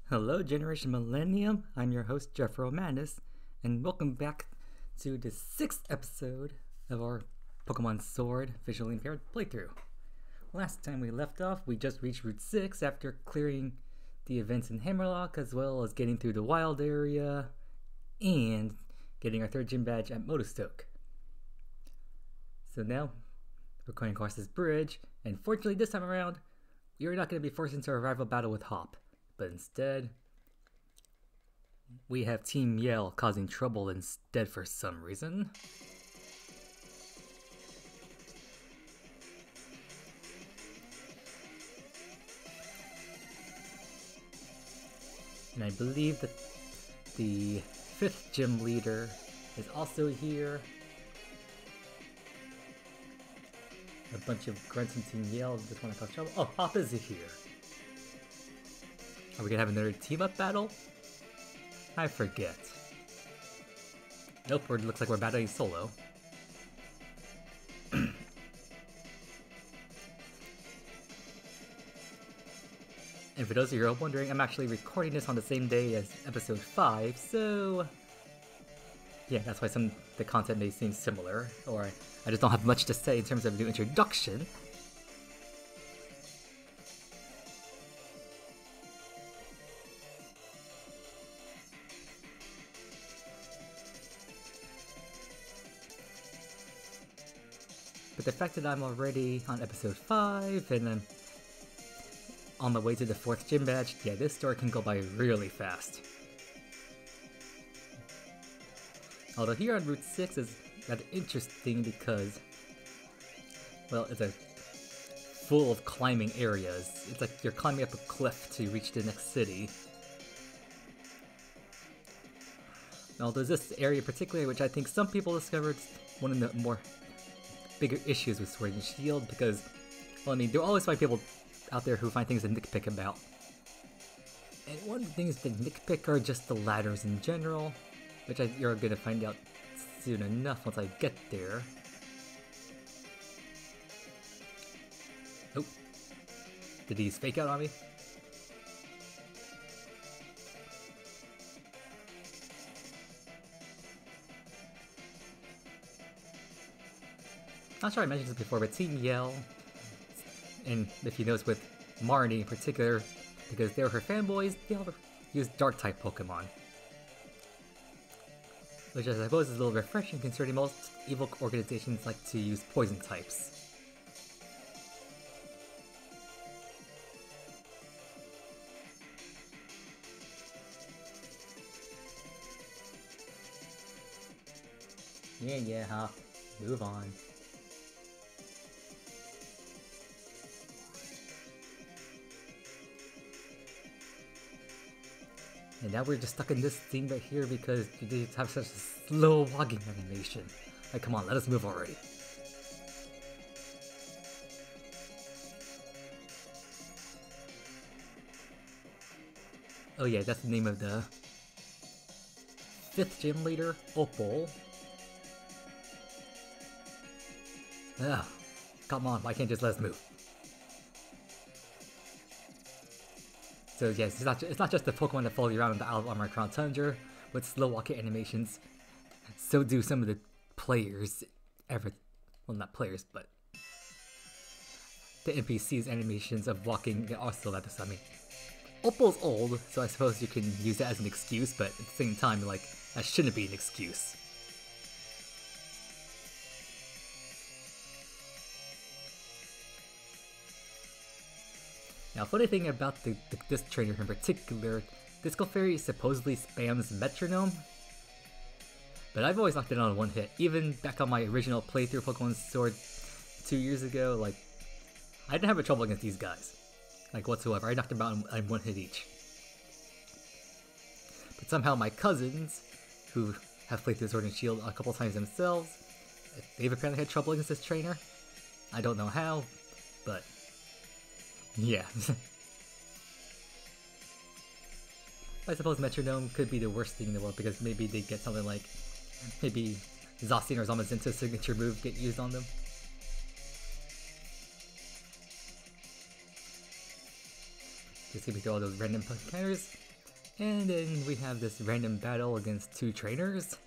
Hello, Generation Millennium. I'm your host, Jeffro Madness, and welcome back to the 6th episode of our Pokemon Sword Visually Impaired playthrough. Last time we left off, we just reached Route 6 after clearing the events in Hammerlock, as well as getting through the wild area and getting our 3rd gym badge at Motostoke. So now, we're going across this bridge, and fortunately this time around, we are not going to be forced into a rival battle with Hop. But instead, we have Team Yell causing trouble instead for some reason. And I believe that the 5th gym leader is also here. A bunch of grunts and Team Yell just want to cause trouble. Oh, Hop is here. Are we gonna have another team-up battle? I forget. Nope, it looks like we're battling solo. And for those of you who are wondering, I'm actually recording this on the same day as episode 5, so... yeah, that's why some of the content may seem similar, or I just don't have much to say in terms of a new introduction. But the fact that I'm already on episode 5, and I'm on my way to the 4th gym badge, yeah, this story can go by really fast. Although here on Route 6 is rather interesting because, well, it's full of climbing areas. It's like you're climbing up a cliff to reach the next city. Now there's this area particularly which I think some people discovered one of the more bigger issues with Sword and Shield because, well, I mean, there will always find people out there who find things to nitpick about. And one of the things to nitpick are just the ladders in general, which you're gonna find out soon enough once I get there. Oh, did these fake out on me? Not sure I mentioned this before, but Team Yell, and if you notice with Marnie in particular, because they're her fanboys, they all use Dark-type Pokemon. Which I suppose is a little refreshing considering most evil organizations like to use poison types. Yeah, Hop. Move on. And now we're just stuck in this scene right here because you just have such a slow walking animation. Like, come on, let us move already. Oh yeah, that's the name of the 5th gym leader, Opal. Ugh, come on, why can't you just let us move? So yes, it's not just the Pokemon that follow you around in the Isle of Armor Crown Tundra with slow walking animations. So do some of the players well, not players, but the NPCs animations of walking also like this. I mean, Opal's old, so I suppose you can use that as an excuse, but at the same time, like, that shouldn't be an excuse. Now, funny thing about this trainer in particular, this Clefairy supposedly spams Metronome, but I've always knocked it on one hit. Even back on my original playthrough of Pokemon Sword 2 years ago, like, I didn't have a trouble against these guys, like, whatsoever. I knocked them out in one hit each. But somehow my cousins, who have played through Sword and Shield a couple times themselves, they've apparently had trouble against this trainer. I don't know how, but yeah. I suppose Metronome could be the worst thing in the world because maybe they get something like, maybe Zacian or Zamazinta's signature move get used on them. Just gonna be through all those random encounters. And then we have this random battle against two trainers.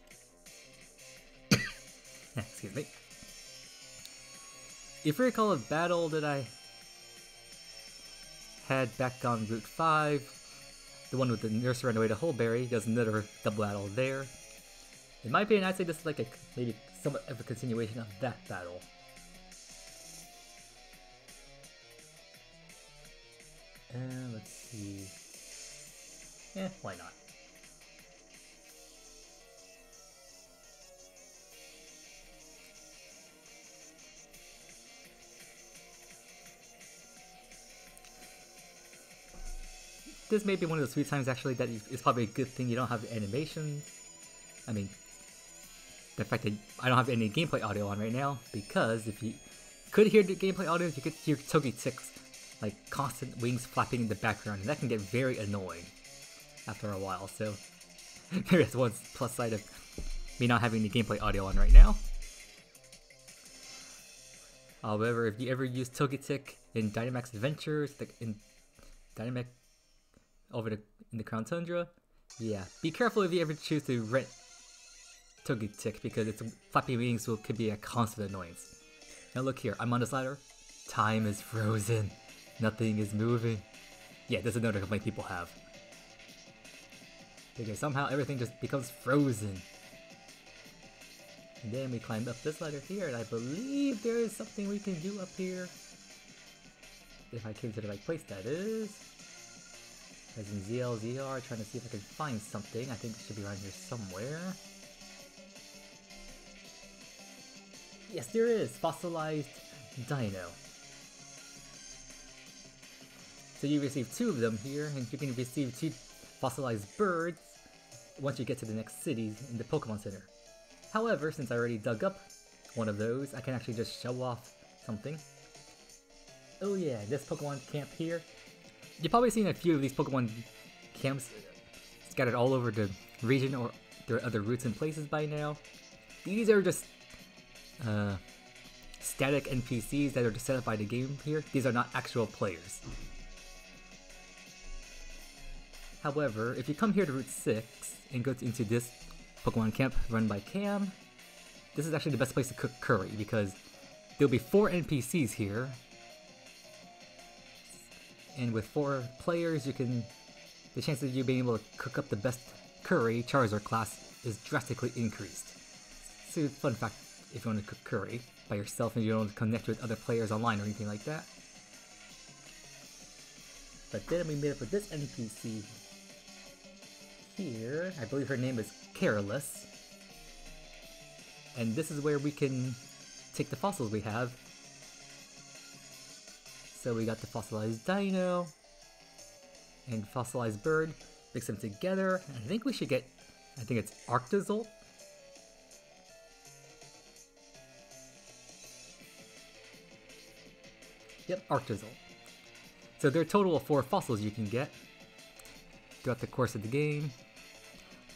Excuse me. If you recall a battle that I had back on Route 5, the one with the nurse ran away to Hullberry, there's another double battle there. In my opinion, I'd say this is like maybe somewhat of a continuation of that battle. Let's see. Why not? This may be one of those few times actually that it's probably a good thing you don't have the animations. I mean, the fact that I don't have any gameplay audio on right now, because if you could hear the gameplay audio, you could hear Togetic's like constant wings flapping in the background, and that can get very annoying after a while. So maybe that's one plus side of me not having the gameplay audio on right now. However, if you ever use Togetic in Dynamax Adventures, like in Dynamax in the Crown Tundra, yeah, be careful if you ever choose to rent Togetic, because its flappy wings could be a constant annoyance. Now look here, I'm on this ladder. Time is frozen. Nothing is moving. Yeah, that's another complaint people have. Because somehow everything just becomes frozen. And then we climb up this ladder here, and I believe there is something we can do up here. If I came to the right place, that is. As in ZLZR, trying to see if I can find something. I think it should be around here somewhere. Yes, there is! Fossilized Dino. So you receive 2 of them here, and you can receive 2 fossilized birds once you get to the next city in the Pokemon Center. However, since I already dug up one of those, I can actually just show off something. Oh yeah, this Pokemon camp here. You've probably seen a few of these Pokemon camps scattered all over the region or their other routes and places by now. These are just static NPCs that are just set up by the game here. These are not actual players. However, if you come here to Route 6 and go into this Pokemon camp run by Cam, this is actually the best place to cook curry, because there'll be 4 NPCs here. And with 4 players, the chance of you being able to cook up the best curry Charizard class is drastically increased. So fun fact, if you want to cook curry by yourself and you don't connect with other players online or anything like that. But then we meet up with this NPC here. I believe her name is Careless. And this is where we can take the fossils we have. So we got the fossilized dino and fossilized bird. Mix them together. And I think we should get, I think it's Arctozolt. Yep, Arctozolt. So there are a total of 4 fossils you can get throughout the course of the game.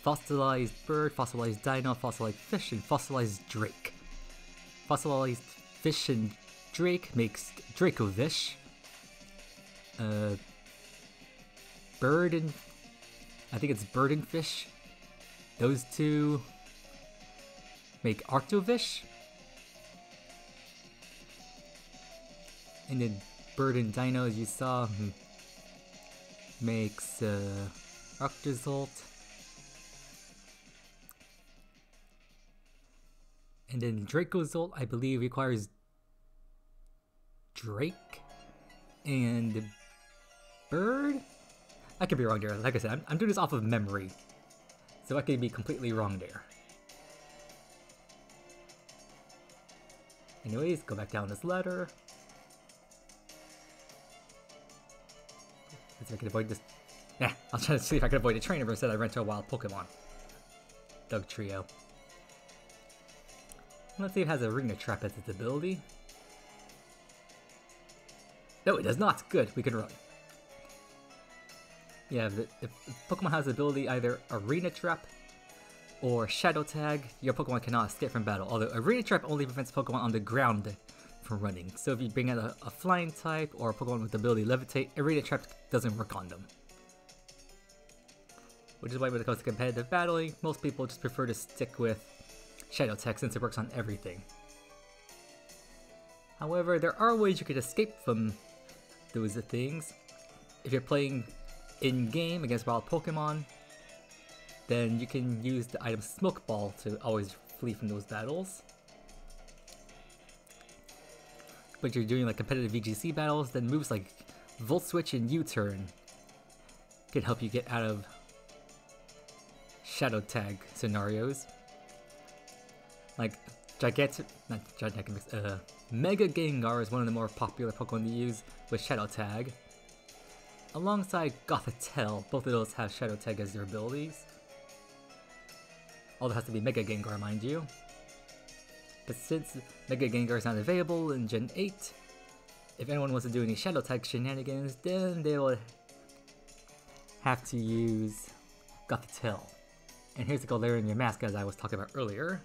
Fossilized bird, fossilized dino, fossilized fish, and fossilized drake. Fossilized fish and drake makes Dracovish. Bird and... I think it's bird and fish. Those 2 make Arctovish. And then bird and dino, as you saw, makes Arctozolt. And then Dracozolt, I believe, requires Drake and bird? I could be wrong there. Like I said, I'm doing this off of memory, so I could be completely wrong there. Anyways, go back down this ladder. Let's see if I can avoid this. Nah, I'll try to see if I can avoid a trainer, but instead I ran to a wild Pokemon. Doug Trio. Let's see if it has Arena Trap as its ability. No, it does not. Good, we can run. Yeah, if Pokemon has the ability either Arena Trap or Shadow Tag, your Pokemon cannot escape from battle. Although Arena Trap only prevents Pokemon on the ground from running. So if you bring out a flying type or a Pokemon with the ability Levitate, Arena Trap doesn't work on them. which is why when it comes to competitive battling, most people just prefer to stick with Shadow Tech since it works on everything. However, there are ways you could escape from those things. If you're playing in-game against wild Pokemon, then you can use the item Smoke Ball to always flee from those battles. But if you're doing like competitive VGC battles, then moves like Volt Switch and U-Turn can help you get out of Shadow Tag scenarios. Like Mega Gengar is one of the more popular Pokemon to use with Shadow Tag. Alongside Gothitelle, both of those have Shadow Tag as their abilities. Although it has to be Mega Gengar, mind you. But since Mega Gengar is not available in Gen 8, if anyone wants to do any Shadow Tag shenanigans, then they will have to use Gothitelle. And here's the Galarian your mask as I was talking about earlier.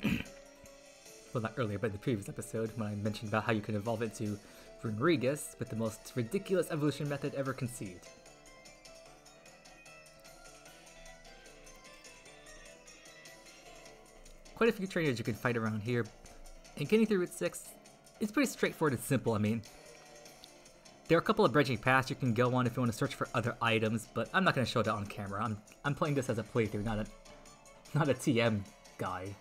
Well, not earlier, but in the previous episode when I mentioned about how you can evolve it to Runrigus with the most ridiculous evolution method ever conceived. Quite a few trainers you can fight around here, and getting through Route 6 is pretty straightforward and simple. I mean, there are a couple of branching paths you can go on if you want to search for other items, but I'm not going to show that on camera. I'm playing this as a playthrough, not a TM guy.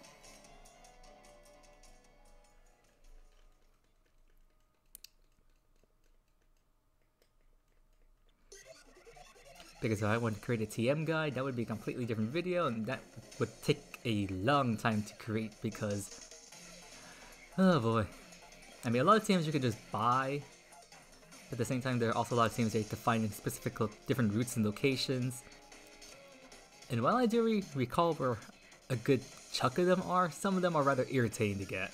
Because if I want to create a TM guide, that would be a completely different video, and that would take a long time to create because... oh boy. I mean, a lot of TMs you can just buy, but at the same time there are also a lot of TMs that you have to find in specific different routes and locations. And while I do recall where a good chunk of them are, some of them are rather irritating to get.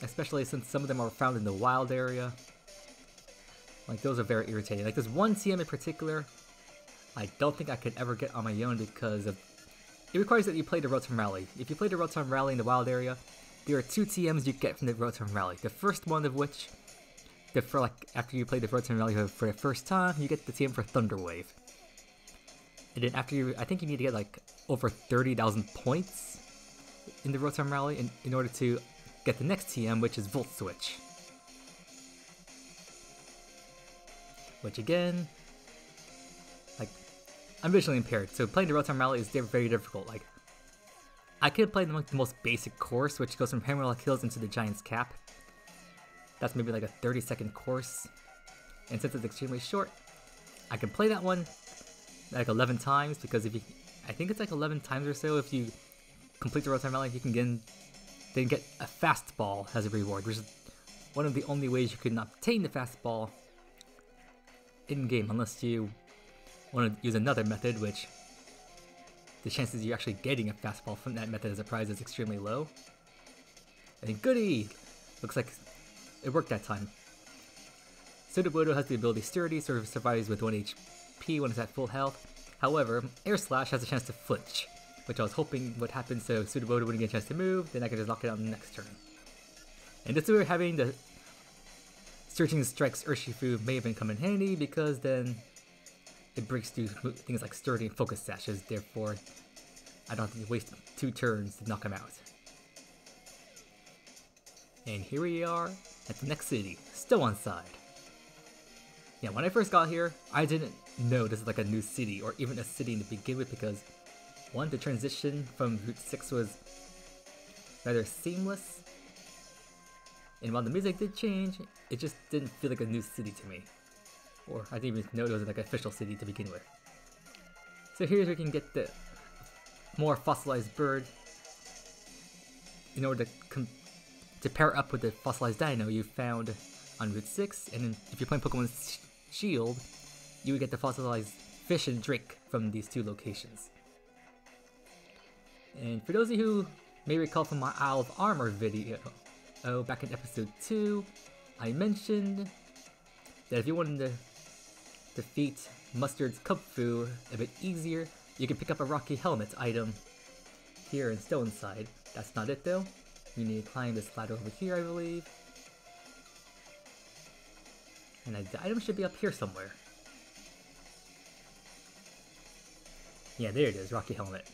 Especially since some of them are found in the wild area. Like, those are very irritating. Like, there's one TM in particular I don't think I could ever get on my own because of... it requires that you play the Rotom Rally. If you play the Rotom Rally in the wild area, there are 2 TMs you get from the Rotom Rally. The first one of which, after you play the Rotom Rally for the first time, you get the TM for Thunder Wave. And then after I think you need to get like over 30,000 points in the Rotom Rally in order to get the next TM, which is Volt Switch. Which again, like, I'm visually impaired, so playing the Rotom Rally is very difficult. Like, I could play the most basic course, which goes from Hammerlock Hills into the Giant's Cap. That's maybe like a 30-second course, and since it's extremely short, I can play that one like 11 times, because I think it's like 11 times or so if you complete the Rotom Rally, you can then get a fastball as a reward, which is one of the only ways you can obtain the fastball in-game, unless you want to use another method, which the chances of you actually getting a fastball from that method as a prize is extremely low. And goody! Looks like it worked that time. Sudowoodo has the ability Sturdy, sort of survives with 1 HP when it's at full health. However, Air Slash has a chance to flinch, which I was hoping would happen so Sudowoodo wouldn't get a chance to move, then I could just knock it out on the next turn. And this way having the Searching Strike's Urshifu may even come in handy, because then it breaks through things like Sturdy and Focus Sashes, therefore I don't have to waste 2 turns to knock him out. And here we are at the next city, Stownside. Yeah, when I first got here, I didn't know this is like a new city, or even a city to begin with, because one, the transition from Route 6 was rather seamless, and while the music did change, it just didn't feel like a new city to me. Or I didn't even know it was like an official city to begin with. So here's where we can get the more fossilized bird in order to pair up with the fossilized dino you found on Route 6, and if you're playing Pokemon Shield, you would get the fossilized fish and drake from these 2 locations. And for those of you who may recall from my Isle of Armor video, back in episode 2, I mentioned that if you wanted to defeat Mustard's Kubfu a bit easier, you can pick up a Rocky Helmet item here in Stownside. That's not it though. You need to climb this ladder over here, I believe. And the item should be up here somewhere. Yeah, there it is, Rocky Helmet.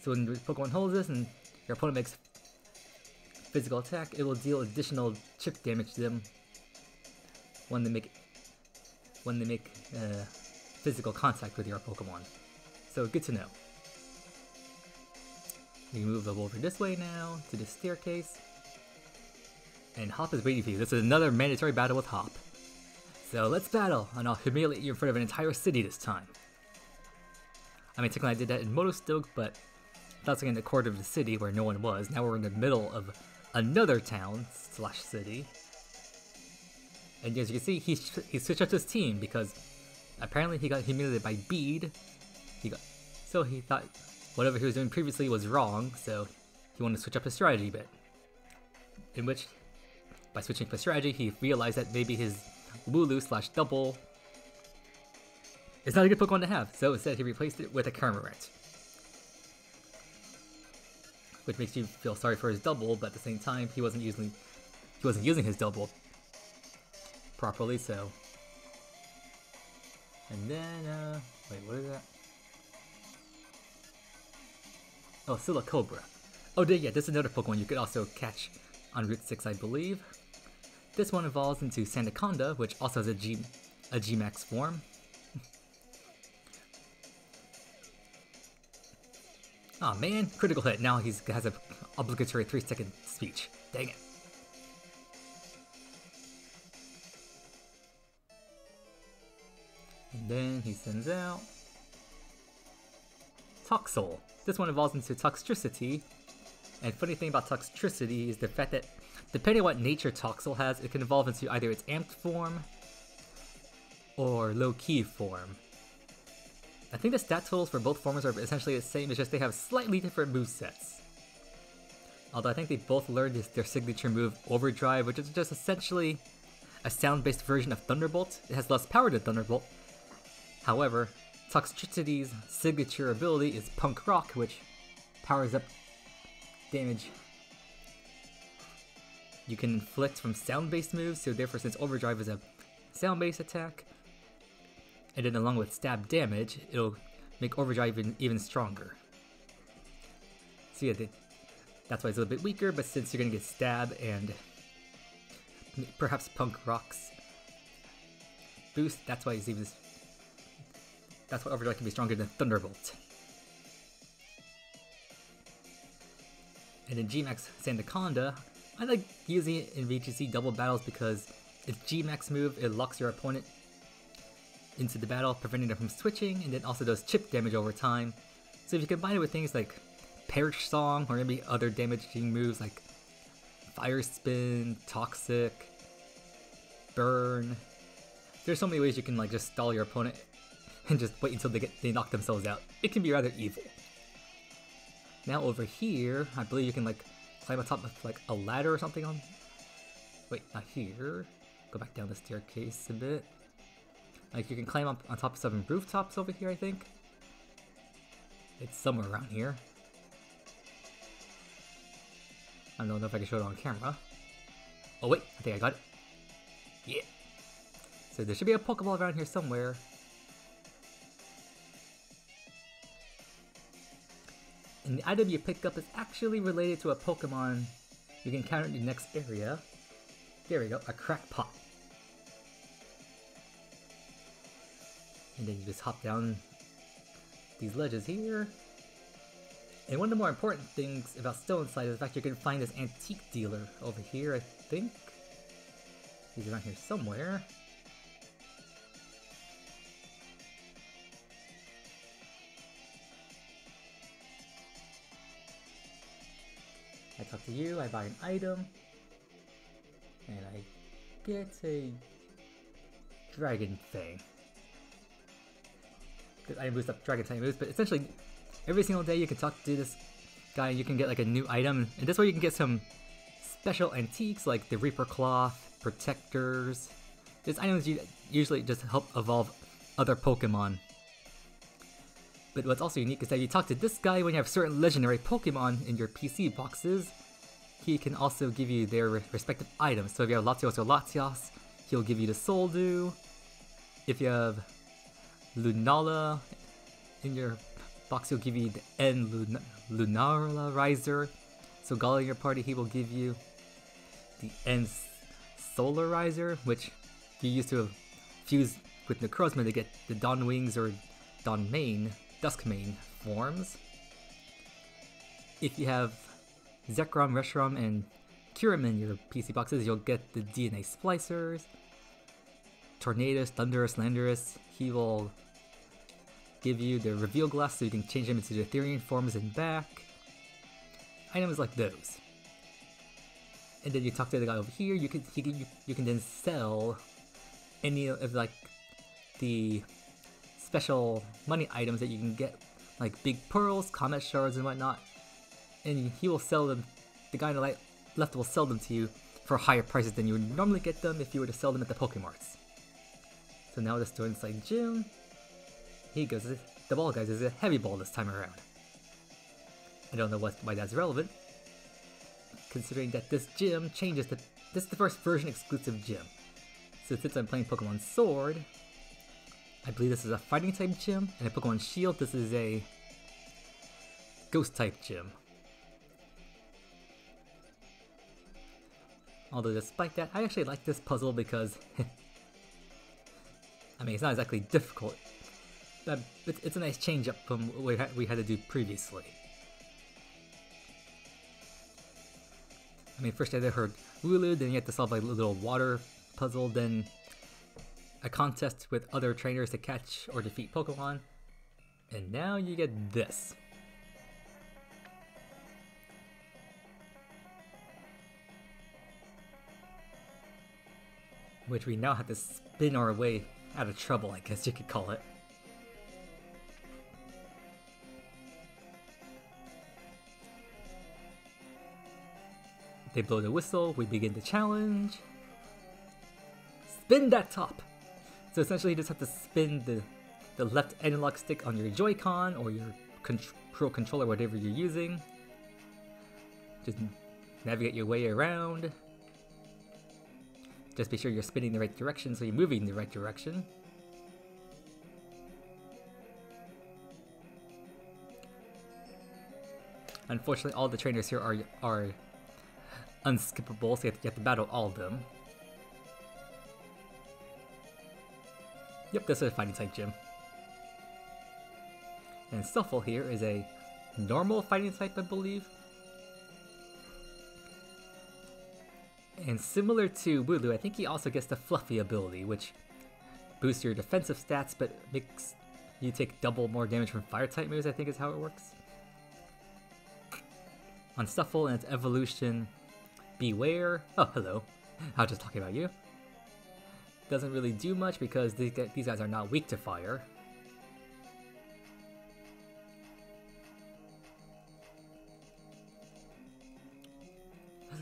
So when the Pokemon holds this and your opponent makes physical attack, it will deal additional chip damage to them when they make physical contact with your Pokemon. So good to know. You can move over this way now to the staircase. And Hop is waiting for you. This is another mandatory battle with Hop. So let's battle, and I'll humiliate you in front of an entire city this time. I mean, technically I did that in Motostoke, but that's like in the corner of the city where no one was. Now we're in the middle of another town / city. And as you can see, he switched up his team because apparently he got humiliated by Bead. So he thought whatever he was doing previously was wrong, so he wanted to switch up his strategy a bit. In which, by switching up his strategy, he realized that maybe his Wooloo / Double is not a good Pokemon to have, so instead he replaced it with a Cormorant. Which makes you feel sorry for his Double, but at the same time, he wasn't using his Double properly, so. And then, wait, what is that? Oh, Silicobra. Oh, yeah, this is another Pokemon you could also catch on Route 6, I believe. This one evolves into Sandaconda, which also has a G-Max form. Aw, oh, man, critical hit. Now he has a obligatory 3-second speech. Dang it. And then he sends out Toxel. This one evolves into Toxtricity. And funny thing about Toxtricity is the fact that depending on what nature Toxel has, it can evolve into either its amped form or low-key form. I think the stat totals for both forms are essentially the same, it's just they have slightly different movesets. Although I think they both learned their signature move, Overdrive, which is just essentially a sound-based version of Thunderbolt. It has less power than Thunderbolt. However, Toxtricity's signature ability is Punk Rock, which powers up damage you can inflict from sound-based moves, so therefore since Overdrive is a sound-based attack, and then along with stab damage, it'll make Overdrive even stronger. So yeah, that's why it's a little bit weaker, but since you're gonna get stab and perhaps Punk Rock's boost, that's why Overdrive can be stronger than Thunderbolt. And then G-Max Sandaconda, I like using it in VGC double battles because its G-Max move, it locks your opponent into the battle, preventing them from switching, and then also does chip damage over time. So if you combine it with things like Perish Song, or maybe other damaging moves like Fire Spin, Toxic, Burn, there's so many ways you can like just stall your opponent and just wait until they knock themselves out. It can be rather evil. Now over here, I believe you can like climb on top of like a ladder or something on. Wait, not here. Go back down the staircase a bit. Like you can climb up on top of some rooftops over here, I think. It's somewhere around here. I don't know if I can show it on camera. Oh wait, I think I got it. Yeah. So there should be a Pokeball around here somewhere. And the item you pick up is actually related to a Pokemon you can encounter in the next area. There we go, a Crackpot. And then you just hop down these ledges here. And one of the more important things about Stone Slide is the fact you can find this antique dealer over here, I think. He's around here somewhere. I talk to you, I buy an item, and I get a Dragon Fang. I boost up Dragon type moves, but essentially every single day you can talk to this guy and you can get like a new item, and this way you can get some special antiques like the Reaper Cloth, Protectors. These items usually just help evolve other Pokemon. But what's also unique is that you talk to this guy when you have certain legendary Pokemon in your PC boxes. He can also give you their respective items. So if you have Latios or Latios, he'll give you the Soul Dew. If you have Lunala in your box, he'll give you the Lunarizer. So Gala in your party, he will give you the N Solarizer, which you used to fuse with Necrozma to get the Dawn Wings or Duskmane forms. If you have Zekrom, Reshiram, and Kyurem in your PC boxes, you'll get the DNA Splicers. Tornadus, Thundurus, Landorus, he will give you the Reveal Glass so you can change them into the Ethereal forms and back. Items like those. And then you talk to the guy over here, you can then sell any of like the special money items that you can get, like big pearls, comet shards, and whatnot. And he will sell them, the guy on the left will sell them to you for higher prices than you would normally get them if you were to sell them at the Pokemarts. So now let's go inside gym. Here he goes, the ball guys is a heavy ball this time around. I don't know why that's relevant, considering that this gym changes this is the first version exclusive gym. So since I'm playing Pokemon Sword, I believe this is a fighting type gym, and in Pokemon Shield this is a ghost type gym. Although despite that, I actually like this puzzle because, I mean, it's not exactly difficult. It's a nice change up from what we had to do previously. I mean, first I heard Wooloo, then you have to solve like a little water puzzle, then a contest with other trainers to catch or defeat Pokemon, and now you get this. Which we now have to spin our way out of trouble, I guess you could call it. They blow the whistle, we begin the challenge. Spin that top! So essentially you just have to spin the left analog stick on your Joy-Con or your Pro Controller, whatever you're using. Just navigate your way around. Just be sure you're spinning the right direction so you're moving in the right direction. Unfortunately, all the trainers here are unskippable, so you have to battle all of them. Yep, this is a fighting type gym. And Stuffle here is a normal fighting type, I believe. And similar to Wooloo, I think he also gets the Fluffy ability, which boosts your defensive stats, but makes you take double more damage from fire type moves, I think is how it works. On Stuffle and its evolution, Beware. Oh, hello. I was just talking about you. Doesn't really do much because these guys are not weak to fire.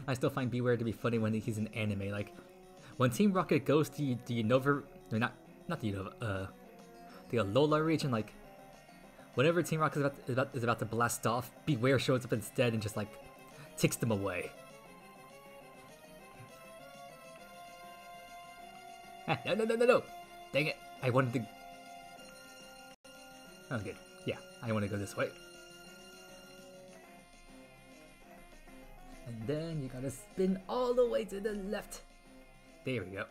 I still find Beware to be funny when he's in anime. Like, when Team Rocket goes to the Unova, or not the Unova, the Alola region, like, whenever Team Rocket is about to blast off, Beware shows up instead and just, like, takes them away. Ah, no! Dang it! I wanted to... Oh, good. Yeah, I want to go this way. And then you gotta spin all the way to the left. There we go.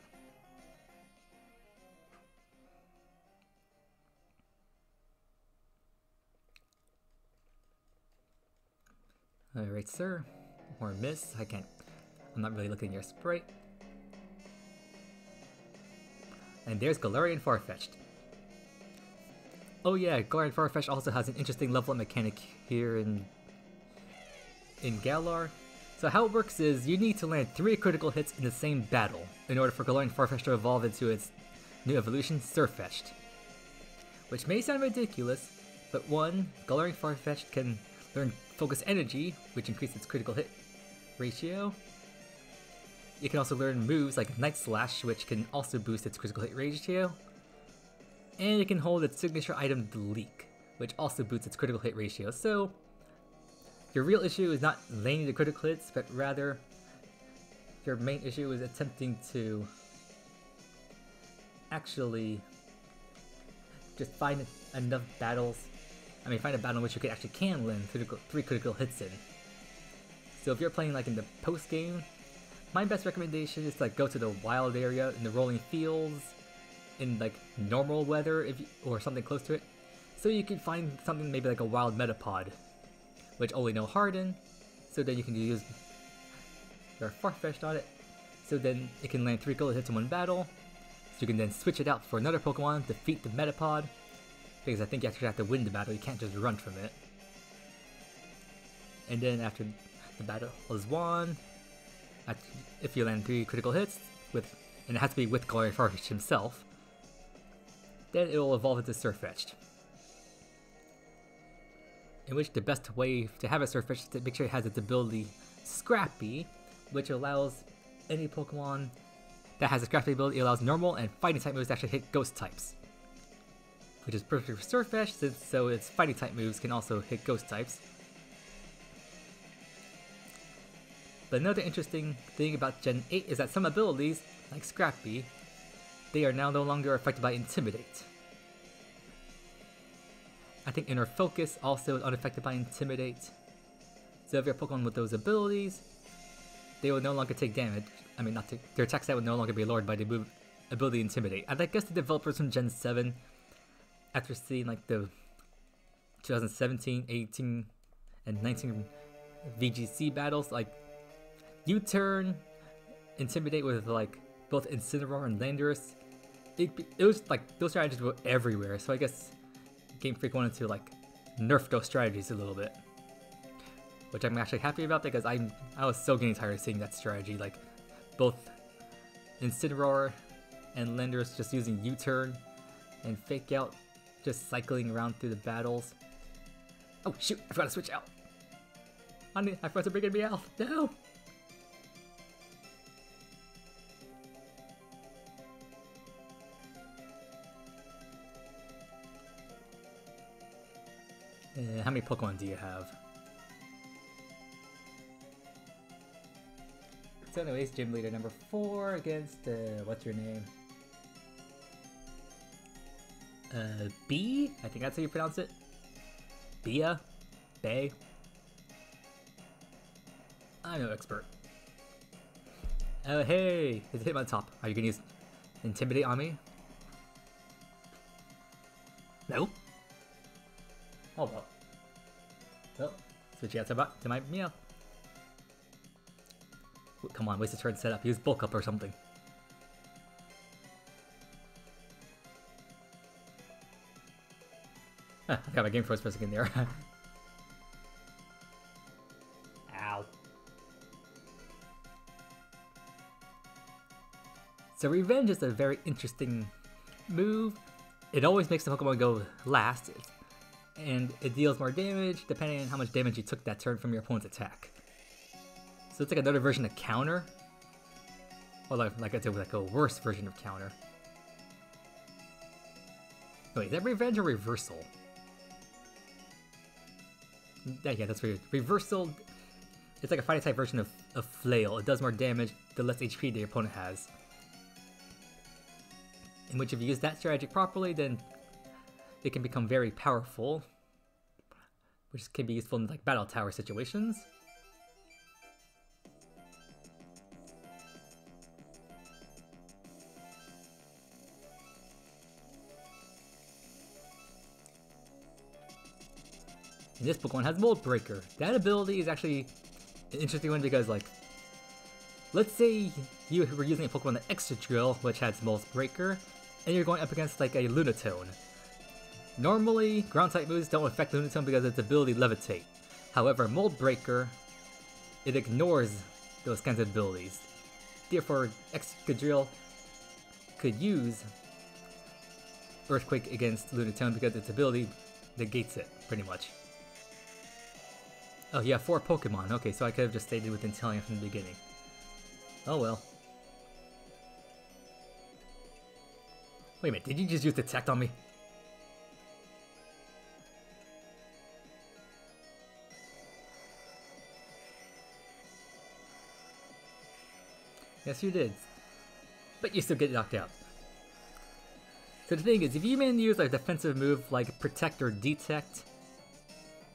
Alright, sir. Or miss. I'm not really looking at your sprite. And there's Galarian Farfetch'd. Oh yeah, Galarian Farfetch'd also has an interesting level up mechanic here in Galar. So how it works is you need to land 3 critical hits in the same battle in order for Galarian Farfetch'd to evolve into its new evolution, Surfetch'd. Which may sound ridiculous, but 1, Galarian Farfetch'd can learn Focus Energy, which increases its critical hit ratio. You can also learn moves like Night Slash, which can also boost its critical hit ratio. And it can hold its signature item, the Leak, which also boosts its critical hit ratio. So your real issue is not landing the critical hits, but rather your main issue is attempting to actually just find enough battles. Find a battle in which you can land 3 critical hits in. So if you're playing like in the post game, my best recommendation is to like go to the wild area in the rolling fields, in like normal weather or something close to it, so you can find something maybe like a wild Metapod, which only know Harden, so then you can use your Farfetch'd on it, so then it can land 3 critical hits in one battle, so you can then switch it out for another Pokemon, defeat the Metapod, because I think you actually have to win the battle, you can't just run from it. And then after the battle is won, if you land 3 critical hits, and it has to be with Galarian Farfetch'd himself, then it will evolve into Circhester. In which the best way to have a Circhester is to make sure it has its ability Scrappy, which allows any Pokemon that has a Scrappy ability, it allows normal and fighting type moves to actually hit ghost types. Which is perfect for Circhester, so its fighting type moves can also hit ghost types. But another interesting thing about Gen 8 is that some abilities, like Scrappy, they are now no longer affected by Intimidate. I think Inner Focus also is unaffected by Intimidate. So if you're a Pokemon with those abilities, they will no longer take damage. Their attack stat will no longer be lowered by the ability Intimidate. And I guess the developers from Gen 7, after seeing like the 2017, 18, and 19 VGC battles, like U-Turn, Intimidate with like both Incineroar and Landorus, it was like those strategies were everywhere, so I guess Game Freak wanted to like nerf those strategies a little bit, which I'm actually happy about, because I was so getting tired of seeing that strategy, like both Incineroar and Landorus just using U-Turn and Fake Out, just cycling around through the battles. Oh shoot, I forgot to switch out. I forgot to bring in Meowth. No! How many Pokemon do you have? So anyways, Gym Leader number 4 against, what's your name? B? I think that's how you pronounce it. Bia? Bay? I'm no expert. Oh hey! It's hit on top. Are you gonna use Intimidate on me? No? Oh well. Well, switch out to my Meow. Come on, waste a turn setup. Use Bulk Up or something. I got my game for a second there. Ow. So Revenge is a very interesting move. It always makes the Pokemon go last, and it deals more damage depending on how much damage you took that turn from your opponent's attack. So it's like another version of Counter. Or like I said, like a worse version of Counter. Wait, is that Revenge or Reversal? Yeah, that's weird. Reversal, it's like a fighting type version of Flail. It does more damage the less HP the opponent has. In which if you use that strategy properly, then it can become very powerful, which can be useful in like battle tower situations. And this Pokemon has Mold Breaker. That ability is actually an interesting one because, like, let's say you were using a Pokemon like Extra Drill, which has Mold Breaker, and you're going up against like a Lunatone. Normally, ground-type moves don't affect Lunatone because of its ability Levitate. However, Mold Breaker, it ignores those kinds of abilities. Therefore, Excadrill could use Earthquake against Lunatone because its ability negates it, pretty much. Oh yeah, 4 Pokemon. Okay, so I could have just stayed with Inteleon from the beginning. Oh well. Wait a minute, did you just use Detect on me? Yes, you did. But you still get knocked out. So the thing is, if you even use a defensive move like Protect or Detect,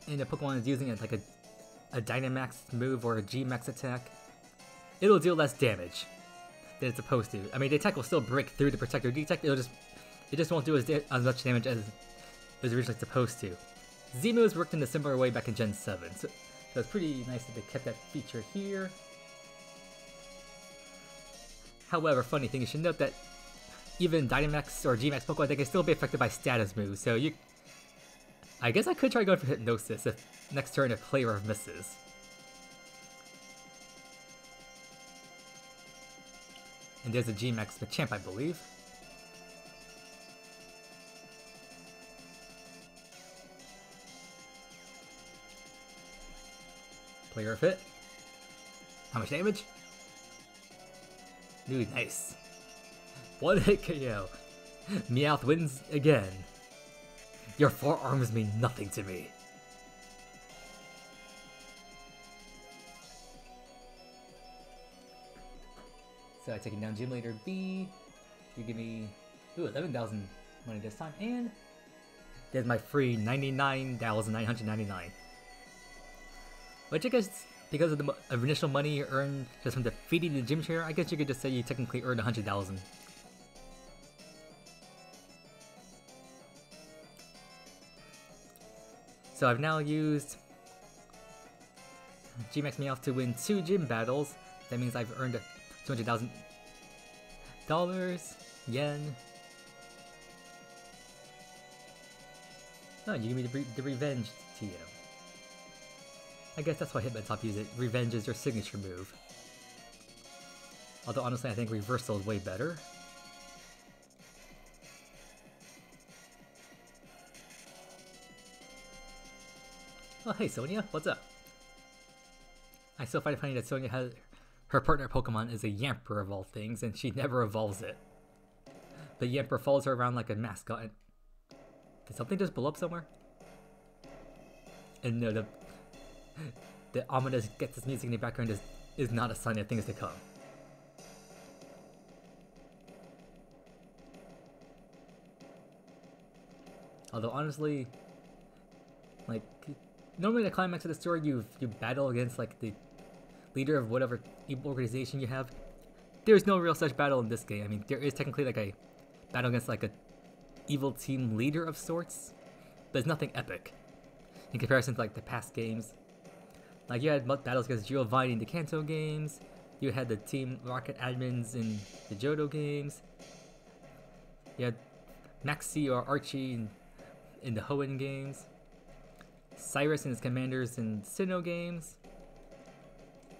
and the Pokemon is using it like a Dynamax move or a G-Max attack, it'll deal less damage than it's supposed to. I mean, the attack will still break through the Protect or Detect, it just won't do as much damage as it was originally supposed to. Z-moves worked in a similar way back in Gen 7, so it's pretty nice that they kept that feature here. However, funny thing, you should note that even Dynamax or G-Max Pokemon, they can still be affected by status moves, so I guess I could try going for Hypnosis if next turn a player misses. And there's a G-Max Machamp, I believe. Player of hit. How much damage? Ooh, nice. One hit KO. Meowth wins again. Your forearms mean nothing to me. So I taking down Gym Leader B. You give me 11,000 money this time, and there's my free 99,999. Which I guess, because of the initial money you earned just from defeating the gym chair, I guess you could just say you technically earned 100,000. So I've now used G-Max Meowth to win 2 gym battles. That means I've earned $200,000 yen. Oh, you give me the Revenge TM. I guess that's why Hitmontop used it. Revenge is your signature move. Although honestly, I think Reversal is way better. Oh hey Sonia, what's up? I still find it funny that Sonia has her partner Pokemon is a Yamper of all things, and she never evolves it. The Yamper follows her around like a mascot. And did something just blow up somewhere? And no, the ominous Get This music in the background is not a sign of things to come. Although honestly, like, normally the climax of the story you battle against like the leader of whatever evil organization you have. There's no real such battle in this game. I mean, there is technically like a battle against like a evil team leader of sorts, but it's nothing epic in comparison to like the past games. Like you had battles against Giovanni in the Kanto games, you had the Team Rocket admins in the Johto games, you had Maxi or Archie in the Hoenn games, Cyrus and his commanders in Sinnoh games.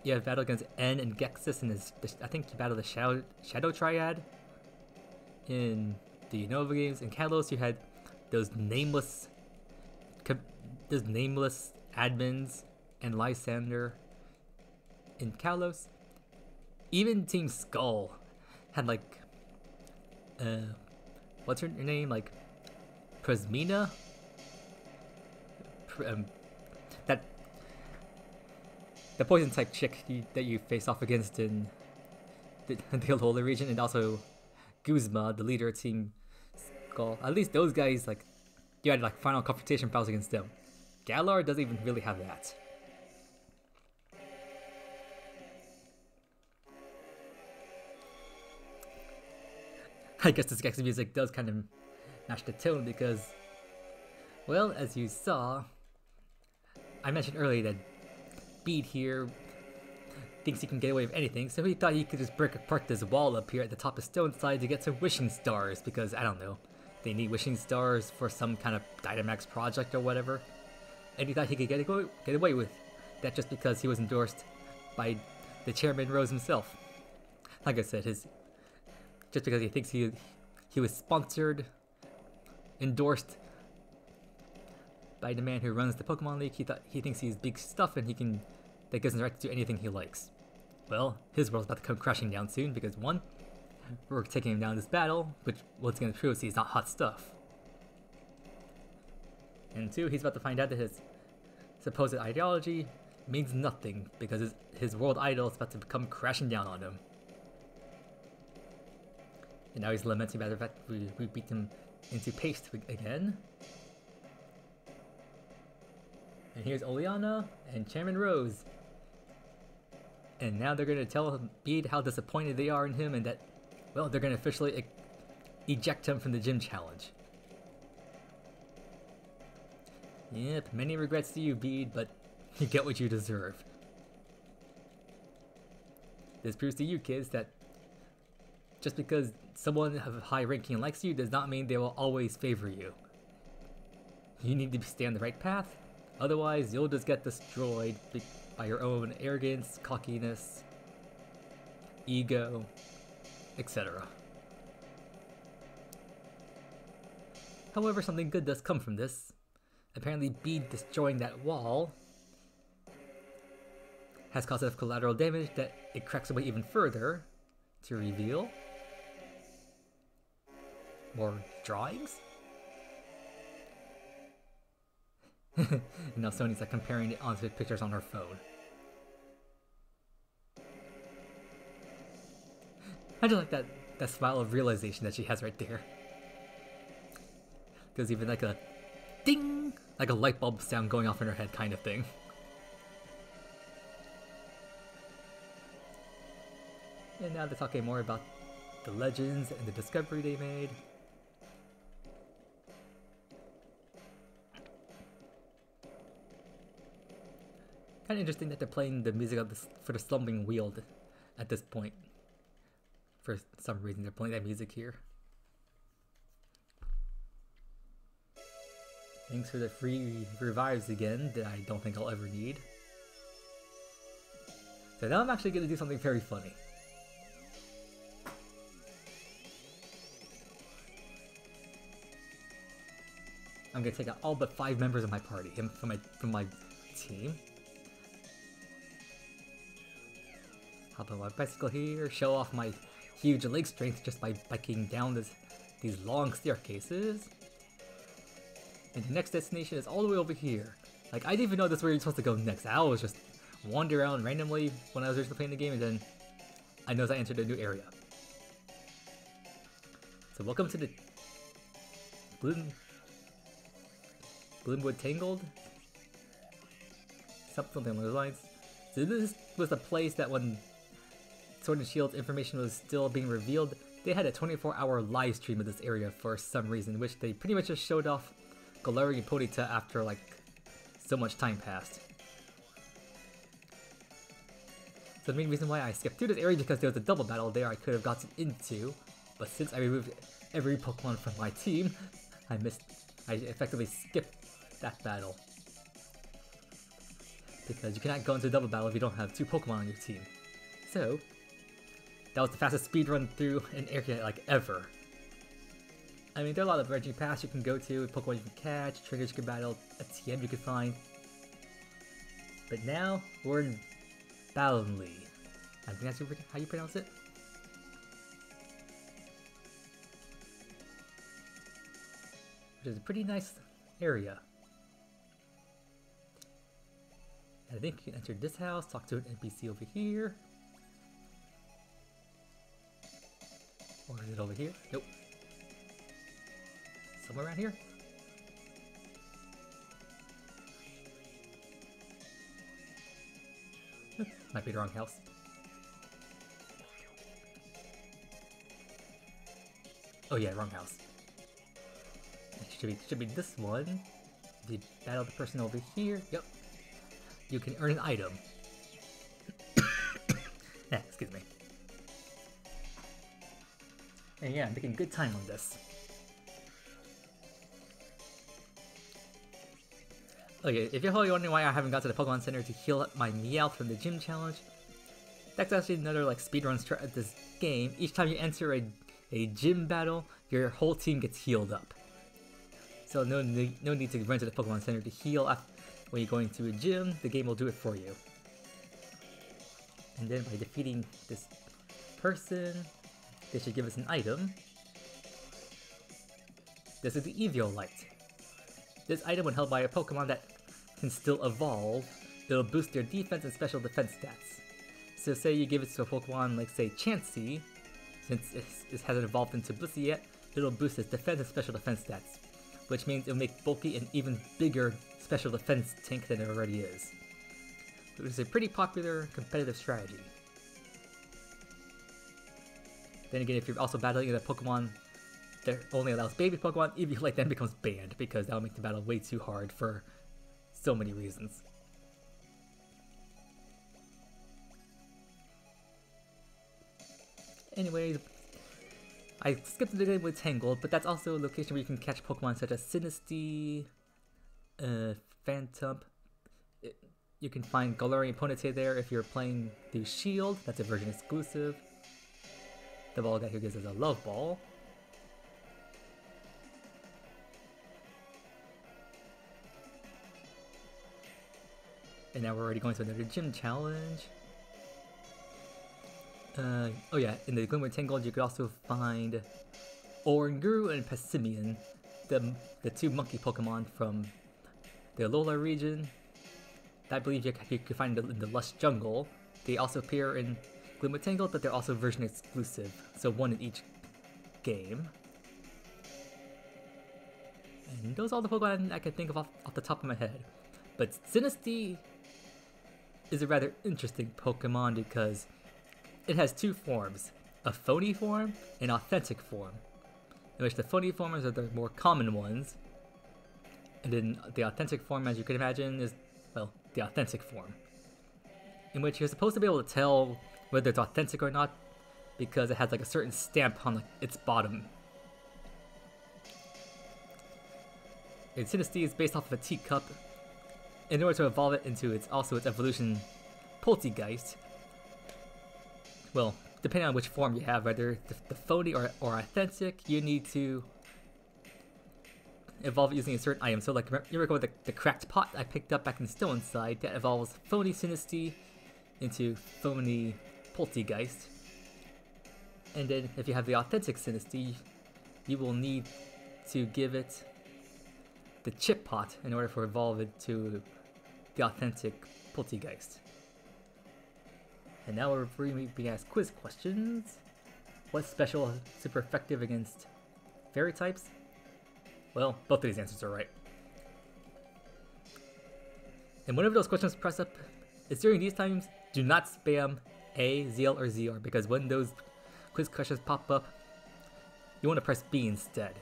You have battle against N and Gexus in his, I think you battled the Shadow Triad in the Unova games. In Kalos you had those nameless admins and Lysander in Kalos. Even Team Skull had like what's her name, like Prismina, that the poison type chick that you face off against in the Alola region, and also Guzma, the leader of Team Skull. At least those guys, like, you had like final confrontation battles against them. Galar doesn't even really have that. I guess this Gex's music does kind of match the tone because, well, as you saw, I mentioned earlier that Bede here thinks he can get away with anything, so he thought he could just break apart this wall up here at the top of Stoneside to get some wishing stars, because, I don't know, they need wishing stars for some kind of Dynamax project or whatever, and he thought he could get away with that just because he was endorsed by the Chairman Rose himself. Like I said, just because he thinks he was sponsored, endorsed by the man who runs the Pokemon League, he thinks he's big stuff and that gives him the right to do anything he likes. Well, his world's about to come crashing down soon because 1, we're taking him down this battle, which what's going to prove is he's not hot stuff. And 2, he's about to find out that his supposed ideology means nothing because his world idol is about to come crashing down on him. And now he's lamenting about the fact we beat him into paste again. And here's Oleana and Chairman Rose. And now they're going to tell Bede how disappointed they are in him and that, well, they're going to officially eject him from the gym challenge. Yep, many regrets to you, Bede, but you get what you deserve. This proves to you kids that just because someone of a high ranking likes you does not mean they will always favor you. You need to stay on the right path, otherwise you'll just get destroyed by your own arrogance, cockiness, ego, etc. However, something good does come from this. Apparently Bede destroying that wall has caused enough collateral damage that it cracks away even further to reveal more drawings? And now Sony's like comparing it onto pictures on her phone. I just like that smile of realization that she has right there. There's even like a ding, like a light bulb sound going off in her head kind of thing. And now they're talking more about the legends and the discovery they made. Kind of interesting that they're playing the music of for the slumbering wheel at this point. For some reason they're playing that music here. Thanks for the free revives again that I don't think I'll ever need. So now I'm actually going to do something very funny. I'm going to take out all but 5 members of my party from my team. Hop on my bicycle here, show off my huge leg strength just by biking down these long staircases. And the next destination is all the way over here. Like, I didn't even know this is where you're supposed to go next. I was just wandering around randomly when I was originally playing the game, and then I noticed I entered a new area. So welcome to the Bloomwood Tangled? Something along those lines. So this was a place that when Sword and Shield's information was still being revealed, they had a 24-hour live stream of this area for some reason, which they pretty much just showed off Galarian and Ponyta after like so much time passed. So the main reason why I skipped through this area because there was a double battle there I could have gotten into, but since I removed every Pokemon from my team, I effectively skipped that battle. Because you cannot go into a double battle if you don't have 2 Pokemon on your team. So, that was the fastest speedrun through an area like ever. I mean, there are a lot of branching paths you can go to, Pokemon you can catch, trainers you can battle, a TM you can find. But now, we're in Balonley. I think that's how you pronounce it. Which is a pretty nice area. I think you can enter this house, talk to an NPC over here. Or is it over here? Nope. Somewhere around here? Might be the wrong house. Oh yeah, wrong house. It should be this one. If you battle the person over here, yep. You can earn an item. Excuse me. And yeah, I'm making good time on this. Okay, if you're wondering why I haven't got to the Pokemon Center to heal up my Meowth from the gym challenge, that's actually another like speedrun strat at this game. Each time you enter a gym battle, your whole team gets healed up. So no need to run to the Pokemon Center to heal when you're going to a gym, the game will do it for you. And then by defeating this person, they should give us an item. This is the Eviolite. This item, when held by a Pokemon that can still evolve, it'll boost their defense and special defense stats. So say you give it to a Pokemon like say Chansey, since it hasn't evolved into Blissey yet, it'll boost its defense and special defense stats, which means it'll make Bulky an even bigger special defense tank than it already is, which is a pretty popular competitive strategy. Then again, if you're also battling a Pokemon that only allows baby Pokemon, Eevee then becomes banned, because that'll make the battle way too hard for so many reasons. Anyways, I skipped the beginning with Tangled, but that's also a location where you can catch Pokemon such as Sinistea, Phantom. You can find Galarian Ponyta there if you're playing through Shield, that's a version exclusive. The ball guy who gives us a Love Ball. And now we're already going to another gym challenge. Oh yeah, in the Glimmer Tangled you could also find Oranguru and Passimian, the two monkey Pokemon from the Alola region. I believe you can find them in the Lush Jungle. They also appear in Glimmer Tangled, but they're also version exclusive, so one in each game. And those are all the Pokemon I can think of off the top of my head. But Sinistea is a rather interesting Pokemon because it has two forms, a phony form and authentic form, in which the phony forms are the more common ones, and then the authentic form, as you can imagine, is, well, the authentic form, in which you're supposed to be able to tell whether it's authentic or not because it has like a certain stamp on its bottom. And Sinistea is based off of a teacup. In order to evolve it into its evolution Poltegeist, well, depending on which form you have, whether the phony or authentic, you need to evolve it using a certain item. So like, you remember the cracked pot I picked up back in Stoneside, that evolves phony Sinistea into phony Poltegeist. And then if you have the authentic Sinistea, you will need to give it the chip pot in order for evolve it to the authentic Poltegeist. And now we're being asked quiz questions. What's special super effective against fairy types? Well, both of these answers are right. And whenever those questions press up, it's during these times, do not spam A, ZL, or ZR, because when those quiz questions pop up, you want to press B instead.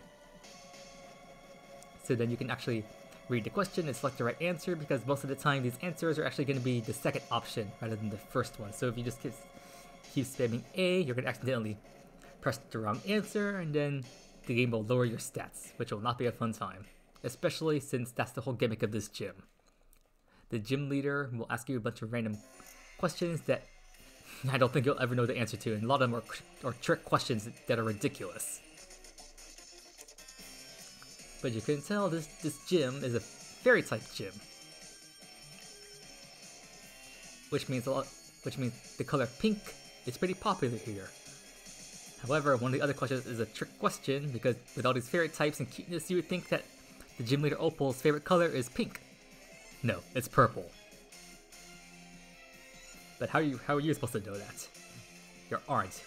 So then you can actually read the question and select the right answer, because most of the time these answers are actually going to be the second option rather than the first one. So if you just keep spamming A, you're going to accidentally press the wrong answer, and then the game will lower your stats, which will not be a fun time, especially since that's the whole gimmick of this gym. The gym leader will ask you a bunch of random questions that I don't think you'll ever know the answer to, and a lot of them are trick questions that are ridiculous. But you can tell this gym is a fairy type gym, which means the color pink is pretty popular here. However, one of the other questions is a trick question, because with all these fairy types and cuteness, you would think that the gym leader Opal's favorite color is pink. No, it's purple. But how are you supposed to know that? You aren't.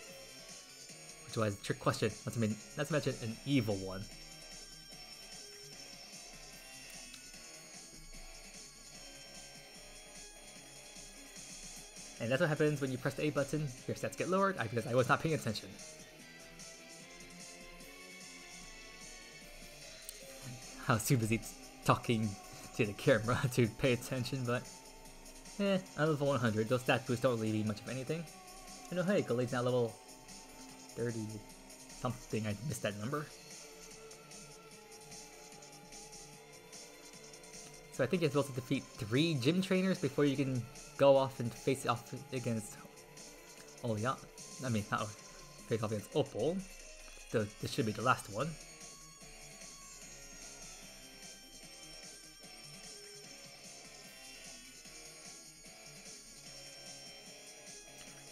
Which was a trick question. Not to mention an evil one. And that's what happens when you press the A button. Your stats get lowered because I was not paying attention. I was too busy talking to the camera to pay attention, but I'm level 100. Those stat boosts don't really mean much of anything. And oh hey, Gallade's now level 30 something. I missed that number. So I think you're supposed to defeat 3 gym trainers before you can go off and face off against Olya. I mean, not face off against Opal. This should be the last one.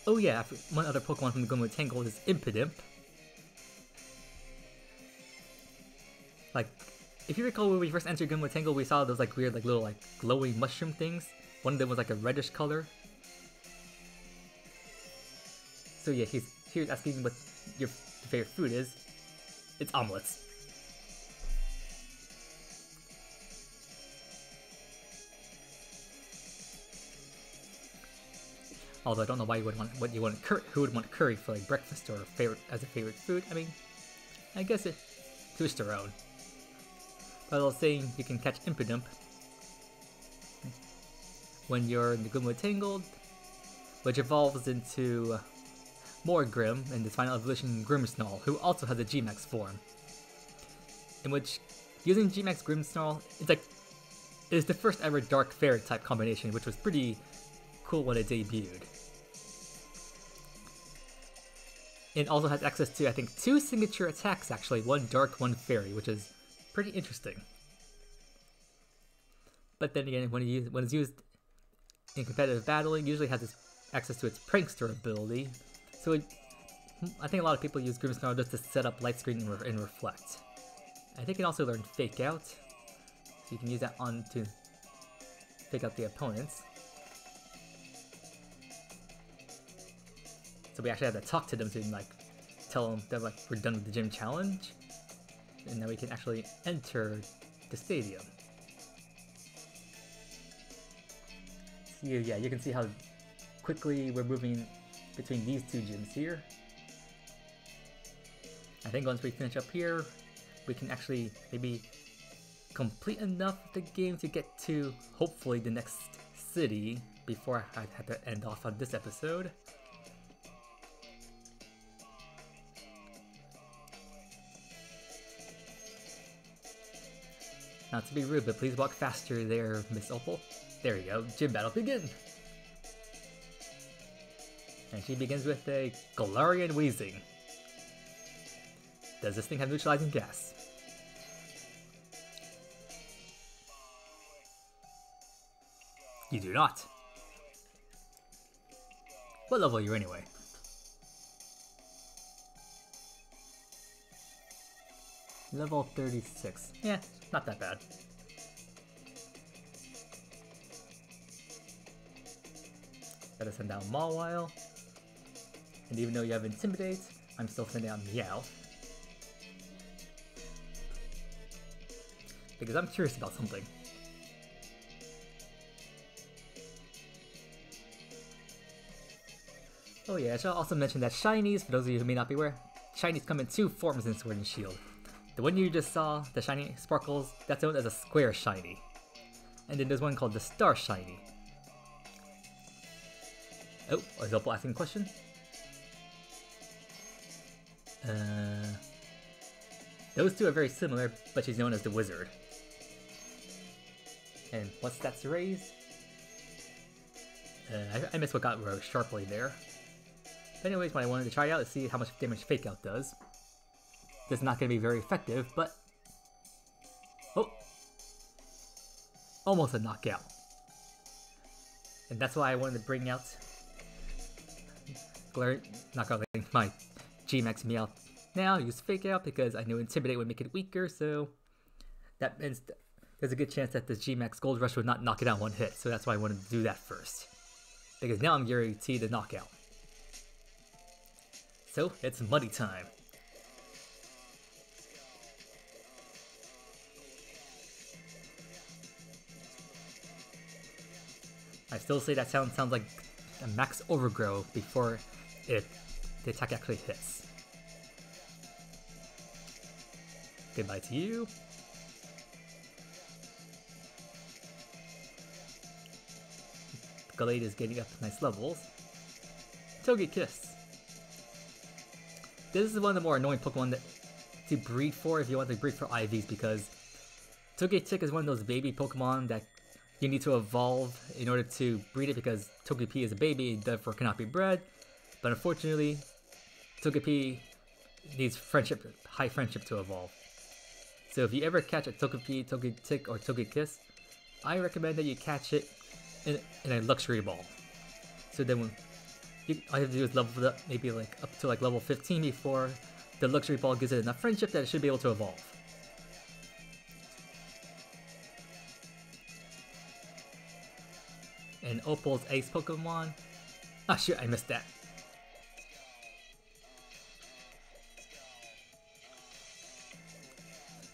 Oh yeah, one other Pokemon from the Glimmer Tangled is Impidimp. Like, if you recall when we first entered Glimmer Tangled, we saw those like weird little like glowing mushroom things. One of them was like a reddish color. So yeah, he's asking what your favorite food is. It's omelets. Although I don't know why you would want who would want curry for like breakfast or as a favorite food. I mean, I guess it to each their own. But I was saying you can catch Impidimp when you're in the Glimwood Tangled, which evolves into more Grim in this final evolution Grimmsnarl, who also has a G-Max form. In which using G-Max Grimmsnarl is the first ever Dark Fairy type combination, which was pretty cool when it debuted. It also has access to, I think, 2 signature attacks actually, one Dark, one Fairy, which is pretty interesting. But then again, when it's used in competitive battle, it usually has access to its Prankster ability. So I think a lot of people use Grimmsnarl just to set up Light Screen and Reflect. I think you can also learn Fake Out, so you can use that to fake out the opponents. So we actually have to talk to them to like tell them that like we're done with the gym challenge, and now we can actually enter the stadium. So yeah, you can see how quickly we're moving between these 2 gyms here. I think once we finish up here, we can actually maybe complete enough of the game to get to hopefully the next city before I have to end off on this episode. Not to be rude, but please walk faster there, Miss Opal. There you go, gym battle begin! And she begins with a Galarian Wheezing. Does this thing have neutralizing gas? You do not. What level are you anyway? Level 36. Yeah, not that bad. Gotta send down Mawile. And even though you have Intimidate, I'm still sending out Meow. Because I'm curious about something. Oh yeah, I should also mention that Shinies, for those of you who may not be aware, Shinies come in 2 forms in Sword and Shield. The one you just saw, the Shiny Sparkles, that's known as a Square Shiny. And then there's one called the Star Shiny. Oh, is Opal asking a question? Those 2 are very similar, but she's known as the Wizard. And what stats raised? I missed what got rose sharply there. But anyways, what I wanted to try out is see how much damage Fake Out does. This is not going to be very effective, but... Oh! Almost a knockout. And that's why I wanted to bring out... my G-Max Meow now, use Fake Out because I knew Intimidate would make it weaker, so... That means there's a good chance that this G-Max Gold Rush would not knock it out one hit, so that's why I wanted to do that first. Because now I'm guaranteed a knockout. So, it's money time. I still say that sounds like a max overgrow before the attack actually hits. Goodbye to you. Gallade is getting up nice levels. Togekiss. This is one of the more annoying Pokemon to breed for if you want to breed for IVs, because Togetic is one of those baby Pokemon that you need to evolve in order to breed it, because Togepi is a baby and therefore cannot be bred. But unfortunately, Togepi needs high friendship to evolve. So if you ever catch a Togepi, Togetic, or Togekiss, I recommend that you catch it in a luxury ball. So then all you have to do is level it up, maybe like up to like level 15 before the luxury ball gives it enough friendship that it should be able to evolve. And Opal's ace Pokemon. Ah shoot, I missed that.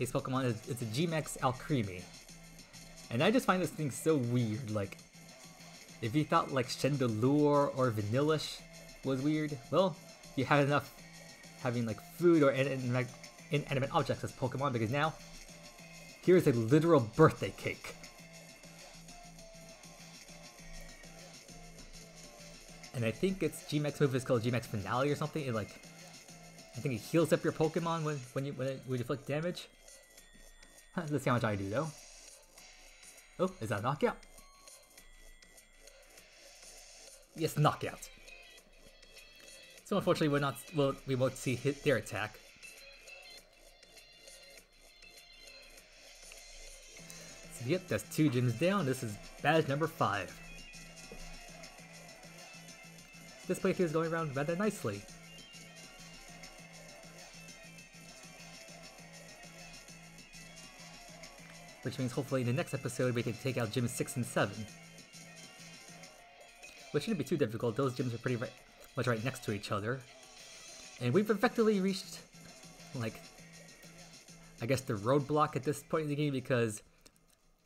Ace Pokemon is it's a G-Max Alcremie. And I just find this thing so weird, like, if you thought like Chandelure or Vanillish was weird, well, you had enough having like food or inanimate objects as Pokemon, because now, here's a literal birthday cake. And I think its G-Max move is called G-Max Finale or something. It like, I think it heals up your Pokemon when you inflict damage. Let's see how much I do though. Oh, is that a knockout? Yes, knockout. So unfortunately, we won't see their attack. So yep, that's 2 gyms down. This is badge number 5. This playthrough is going around rather nicely. Which means hopefully in the next episode we can take out gyms 6 and 7. Which shouldn't be too difficult, those gyms are pretty much right next to each other. And we've effectively reached, like, I guess the roadblock at this point in the game, because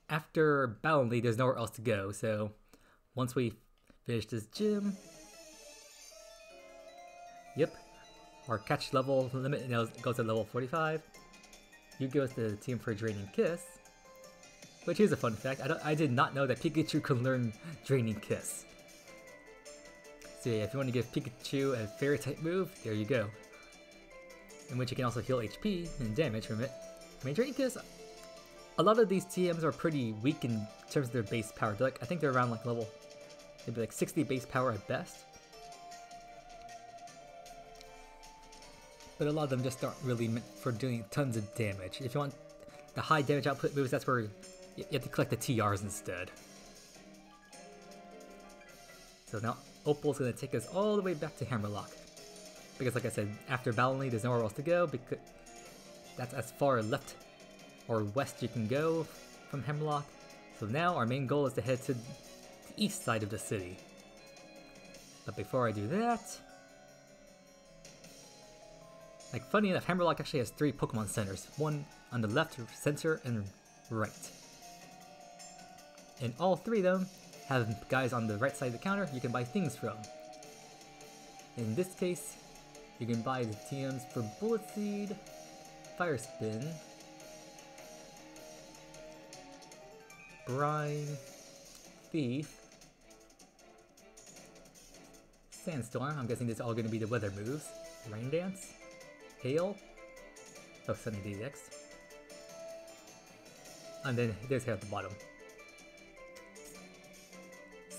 after Battle League there's nowhere else to go, so once we finish this gym... Yep, our catch level limit now goes to level 45. You give us the team for Draining Kiss. Which is a fun fact, I did not know that Pikachu could learn Draining Kiss. So yeah, if you want to give Pikachu a fairy type move, there you go. In which you can also heal HP and damage from it. I mean, Draining Kiss, a lot of these TMs are pretty weak in terms of their base power. Like, I think they're around like level, maybe like 60 base power at best. But a lot of them just aren't really meant for doing tons of damage. If you want the high damage output moves, that's where you have to collect the TRs instead. So now Opal's going to take us all the way back to Hammerlock. Because like I said, after Battle League there's nowhere else to go, because that's as far left or west you can go from Hammerlock. So now our main goal is to head to the east side of the city. But before I do that... Like, funny enough, Hammerlock actually has 3 Pokemon centers. One on the left, center, and right. And all 3 of them have guys on the right side of the counter you can buy things from. In this case, you can buy the TMs for Bullet Seed, Fire Spin, Brine, Thief, Sandstorm, I'm guessing this is all going to be the weather moves, Rain Dance, Hail, oh, Sunny DX, and then there's hair at the bottom.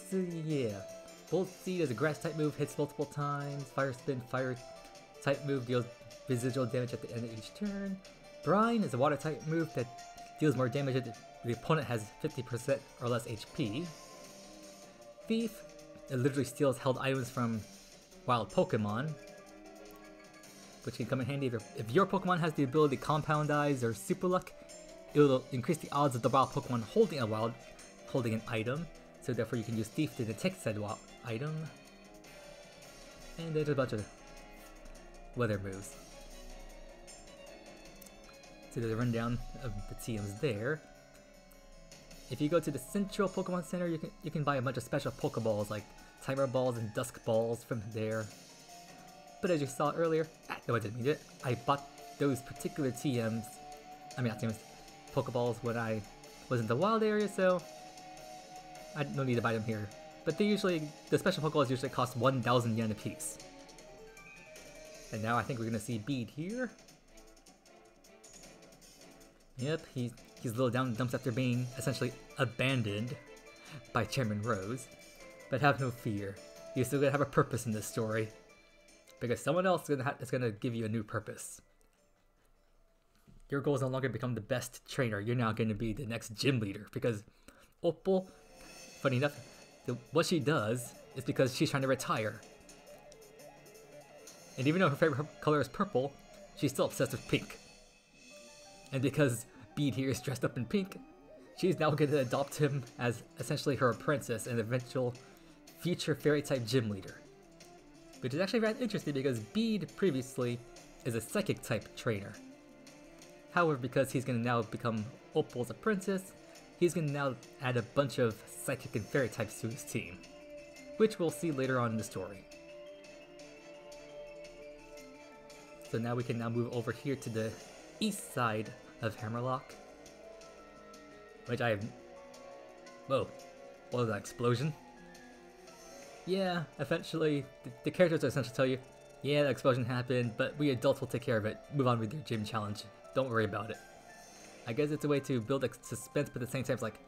So yeah, Bolt Seed is a grass type move, hits multiple times, Fire Spin, fire type move, deals residual damage at the end of each turn. Brine is a water type move that deals more damage if the opponent has 50% or less HP. Thief, it literally steals held items from wild Pokemon, which can come in handy if your Pokemon has the ability to Compound Eyes or Super Luck. It will increase the odds of the wild Pokemon holding an item, so therefore you can use Thief to detect said wild item. And there's a bunch of weather moves. So there's a rundown of the TMs there. If you go to the Central Pokemon Center, you can buy a bunch of special Pokeballs like Timer Balls and Dusk Balls from there. But as you saw earlier, no, I didn't mean it. I bought those particular TMs, I mean not TMs, Pokeballs when I was in the wild area, so I don't need to buy them here. But the special Pokeballs usually cost 1,000 yen a piece. And now I think we're gonna see Bede here. Yep, he's a little down in the dumps after being essentially abandoned by Chairman Rose. But have no fear, you're still gonna have a purpose in this story. Because someone else is gonna give you a new purpose. Your goal is no longer to become the best trainer, you're now gonna be the next gym leader. Because Opal, funny enough, what she does is because she's trying to retire. And even though her favorite color is purple, she's still obsessed with pink. And because Bede here is dressed up in pink, she's now going to adopt him as essentially her apprentice and eventual future fairy-type gym leader. Which is actually rather interesting because Bede previously is a psychic-type trainer. However, because he's going to now become Opal's apprentice, he's going to now add a bunch of psychic and fairy types to his team, which we'll see later on in the story. So now we can now move over here to the east side of Hammerlock, which I have... Whoa, what was that explosion? Yeah, eventually, the characters will essentially tell you, yeah, the explosion happened, but we adults will take care of it. Move on with your gym challenge. Don't worry about it. I guess it's a way to build suspense, but at the same time it's like,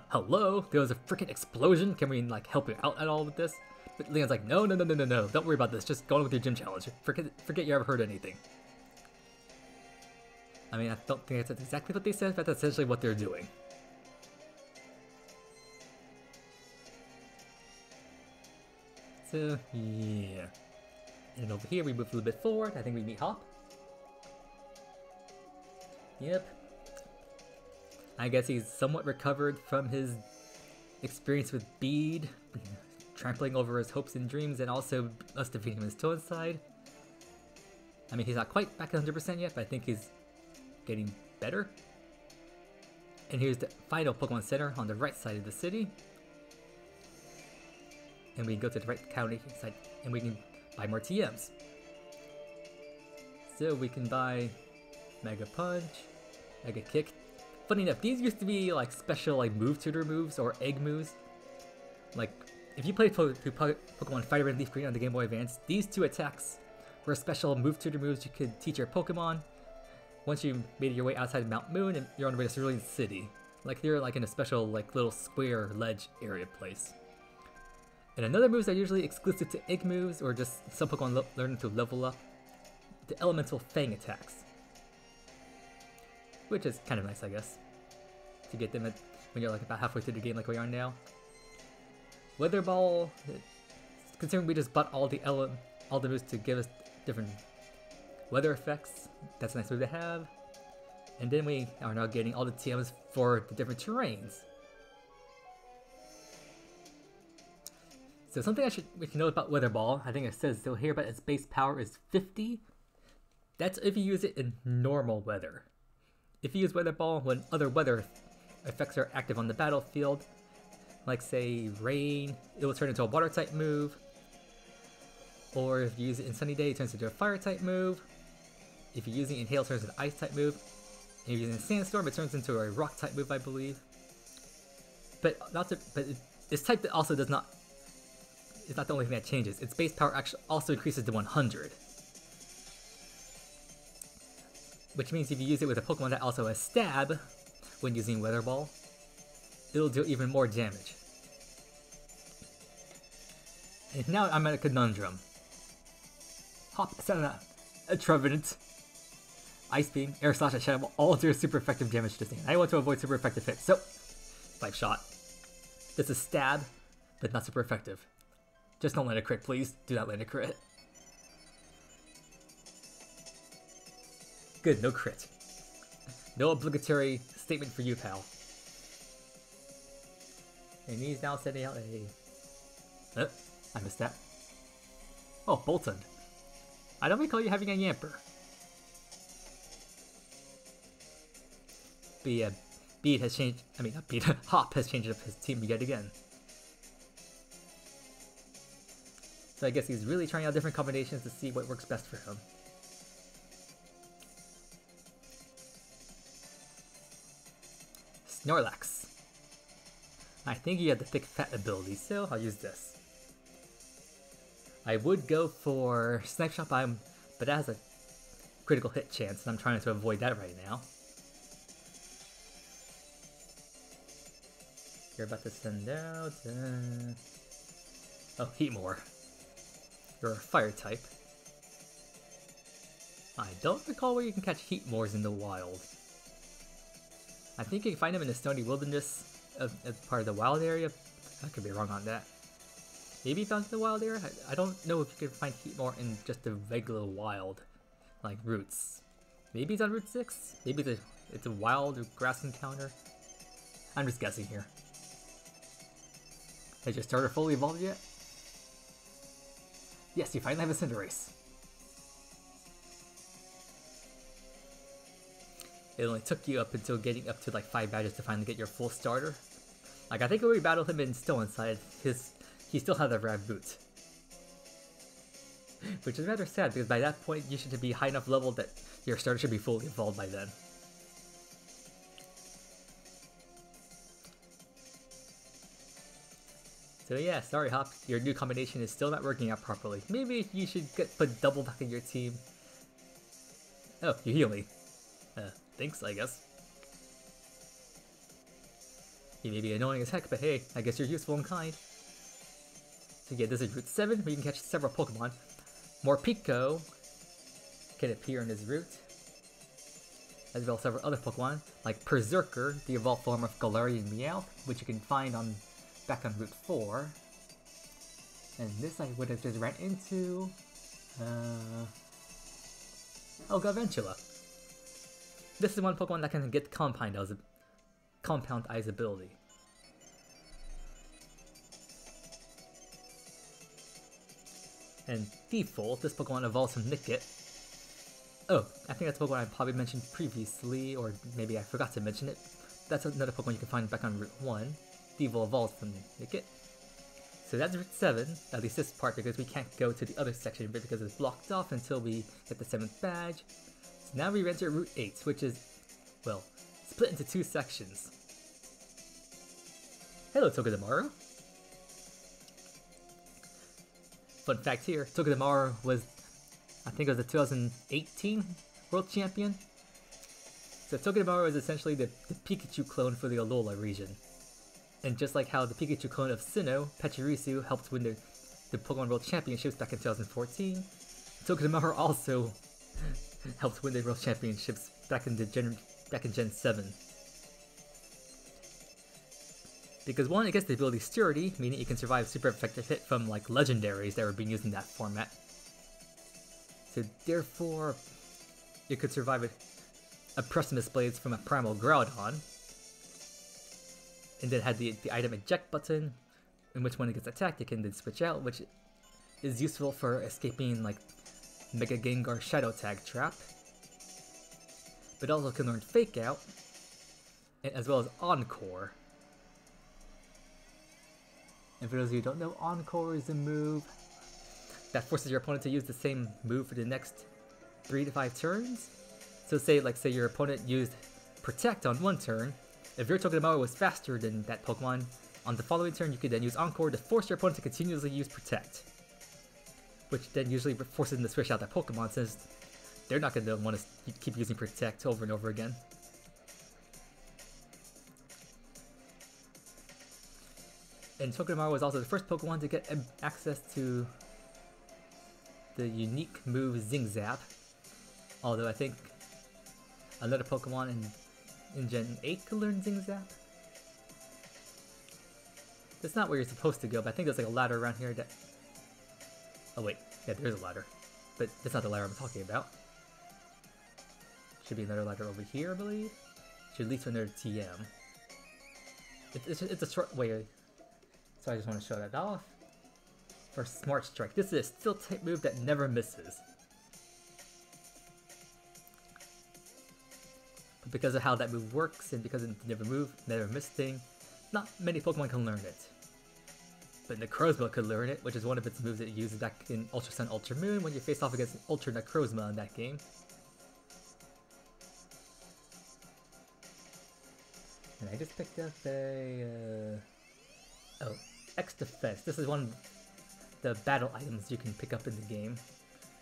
hello? There was a freaking explosion? Can we, like, help you out at all with this? But Leon's like, no, don't worry about this. Just go on with your gym challenge. Forget you ever heard anything. I mean, I don't think that's exactly what they said, but that's essentially what they're doing. So, yeah. And over here we move a little bit forward. I think we meet Hop. Yep. I guess he's somewhat recovered from his experience with Bede, trampling over his hopes and dreams, and also us defeating him his toe inside. I mean, he's not quite back at 100% yet, but I think he's getting better. And here's the final Pokemon Center on the right side of the city. And we can go to the right county side, and we can buy more TMs. So we can buy Mega Punch, Mega Kick. Funny enough, these used to be like special like move tutor moves or egg moves. Like if you played Pokemon Fire Red, Leaf Green on the Game Boy Advance, these two attacks were special move tutor moves you could teach your Pokemon once you made your way outside Mount Moon and you're on the way to Cerulean City. Like they're like in a special like little square ledge area place. And another moves are usually exclusive to egg moves or just some Pokemon learn to level up, the Elemental Fang attacks. Which is kind of nice, I guess, to get them when you're like about halfway through the game like we are now. Weather Ball, considering we just bought all the moves to give us different weather effects, that's a nice move to have. And then we are now getting all the TMs for the different terrains. So something we can know about Weather Ball, I think it says so here, but its base power is 50. That's if you use it in normal weather. If you use Weather Ball when other weather effects are active on the battlefield, like say rain, it will turn into a water type move. Or if you use it in Sunny Day, it turns into a fire type move. If you're using it in hail, it turns into an ice type move. And if you're using Sandstorm, it turns into a rock type move, I believe. But this type that also does not. It's not the only thing that changes. Its base power actually also increases to 100. Which means if you use it with a Pokemon that also has Stab when using Weather Ball, it'll do even more damage. And now I'm at a conundrum. Hop, Senna, a Trevenant, Ice Beam, Air Slash, and Shadow Ball all do super effective damage to this thing. I want to avoid super effective hits, so 5 shot. This is Stab, but not super effective. Just don't land a crit, please. Do not land a crit. Good, no crit. No obligatory statement for you, pal. And he's now sending out a... I missed that. Oh, Bolton. I don't recall you having a Yamper. But yeah, Bede has changed... I mean, not Bede. Hop has changed up his team yet again. So I guess he's really trying out different combinations to see what works best for him. Snorlax. I think you have the thick fat ability, so I'll use this. I would go for Snipe Shot, but that has a critical hit chance, and I'm trying to avoid that right now. You're about to send out... Oh, Heatmore. You're a fire type. I don't recall where you can catch Heatmores in the wild. I think you can find them in the Stony Wilderness as part of the wild area. I could be wrong on that. Maybe found in the wild area? I don't know if you can find Heatmore in just the regular wild, like Roots. Maybe it's on Route 6? Maybe it's a wild grass encounter? I'm just guessing here. Has your starter fully evolved yet? Yes, you finally have a Cinderace. it only took you up until getting up to like 5 badges to finally get your full starter. Like, I think when we battled him in Still Inside, he still had the rad boot. Which is rather sad, because by that point you should be high enough level that your starter should be fully evolved by then. So yeah, sorry Hop, your new combination is still not working out properly. Maybe you should put double back in your team. Oh, you heal me. Thanks, I guess. You may be annoying as heck, but hey, I guess you're useful and kind. So yeah, this is Route 7, where you can catch several Pokemon. Morpeko can appear in this route, as well as several other Pokemon, like Berserker, the evolved form of Galarian Meowth, which you can find back on Route 4. And this I would have just ran into... Oh, Garvantula. This is one Pokemon that can get Compound Eyes ability. And Default, this Pokemon evolves from Nickit. Oh, I think that's a Pokemon I probably mentioned previously, or maybe I forgot to mention it. That's another Pokemon you can find back on Route 1. Devo evolves from Nickit. So that's Route 7, at least this part, because we can't go to the other section because it's blocked off until we get the 7th badge. So now we enter Route 8, which is, well, split into 2 sections. Hello, Togedemaru. Fun fact here, Togedemaru was, I think it was the 2018 World Champion. So Togedemaru is essentially the Pikachu clone for the Alola region. And just like how the Pikachu clone of Sinnoh, Pachirisu, helped win the Pokemon World Championships back in 2014, Togedemaru also helped win the World Championships back in Gen 7. Because one, it gets the ability Sturdy, meaning it can survive super effective hit from like legendaries that were being used in that format. So therefore, it could survive a Precipice Blades from a Primal Groudon. And then had the item eject button, in which when it gets attacked, it can then switch out, which is useful for escaping like Mega Gengar Shadow Tag Trap. But also can learn Fake Out, as well as Encore. And for those of you who don't know, Encore is a move that forces your opponent to use the same move for the next 3 to 5 turns. So say your opponent used Protect on one turn. If your Togedemaru was faster than that Pokemon, on the following turn you could then use Encore to force your opponent to continuously use Protect. Which then usually forces them to switch out that Pokemon, since they're not going to want to keep using Protect over and over again. And Togedemaru was also the first Pokemon to get access to the unique move Zing Zap. Although I think another Pokemon in Gen 8 could learn Zing Zap. That's not where you're supposed to go, but I think there's like a ladder around here that... Oh wait, yeah, there's a ladder. But that's not the ladder I'm talking about. Should be another ladder over here, I believe. Should lead to another TM. It's a short way. So I just want to show that off. For Smart Strike, this is a steel type move that never misses. But because of how that move works, and because it's never miss thing, not many Pokemon can learn it. But Necrozma could learn it, which is one of its moves that it uses back in Ultra Sun, Ultra Moon when you face off against Ultra Necrozma in that game. And I just picked up a... Oh, X Defense. This is one of the battle items you can pick up in the game,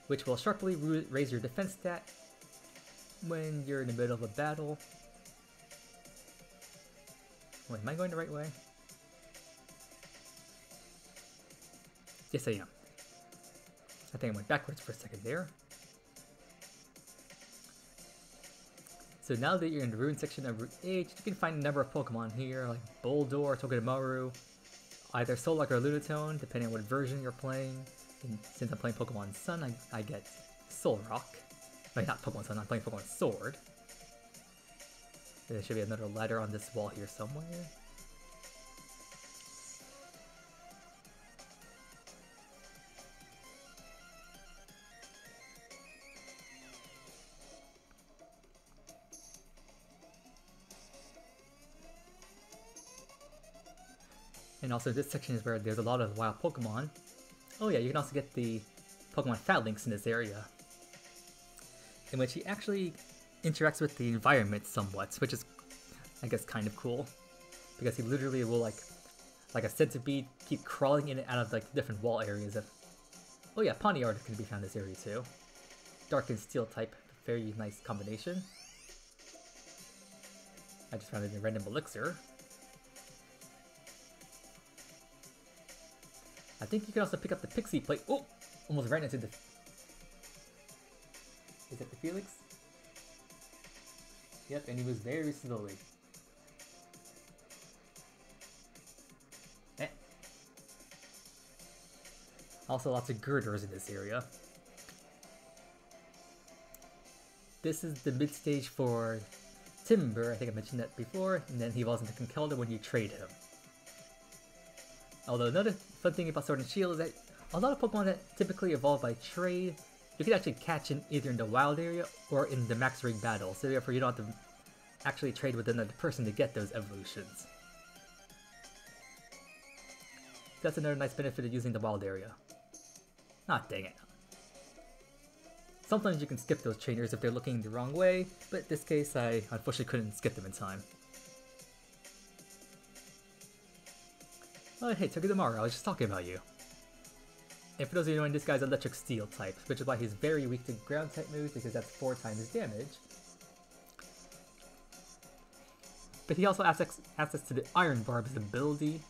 which will sharply raise your defense stat when you're in the middle of a battle. Wait, am I going the right way? Yes, I am. I think I went backwards for a second there. So now that you're in the Rune section of Route 8, you can find a number of Pokemon here, like Boldore, Togedemaru, either Solrock or Lunatone, depending on what version you're playing. And since I'm playing Pokemon Sun, I get Solrock. Wait, not Pokemon Sun, I'm playing Pokemon Sword. There should be another ladder on this wall here somewhere. And also this section is where there's a lot of wild Pokemon. Oh yeah, you can also get the Pokemon Phalanx in this area, in which he actually interacts with the environment somewhat, which is, I guess, kind of cool. Because he literally will, like a centipede, keep crawling in and out of like different wall areas. Oh yeah, Pawniard can be found in this area too. Dark and Steel type, very nice combination. I just found it in a random elixir. I think you can also pick up the Pixie Plate. Oh! Almost ran into the... Is that the Felix? Yep, and he moves very slowly. Eh. Also lots of girders in this area. This is the mid-stage for Timber, I think I mentioned that before, and then he evolves into Conkeldurr when you trade him. Although another fun thing about Sword and Shield is that a lot of Pokemon that typically evolve by trade, you can actually catch in either in the wild area or in the max ring battle, so therefore you don't have to actually trade with another person to get those evolutions. That's another nice benefit of using the wild area. Ah, dang it. Sometimes you can skip those trainers if they're looking the wrong way, but in this case I unfortunately couldn't skip them in time. Oh hey, Togedemaru, I was just talking about you. And for those of you knowing, this guy's Electric Steel type, which is why he's very weak to ground type moves, because that's 4 times damage. But he also has access to the Iron Barb's ability,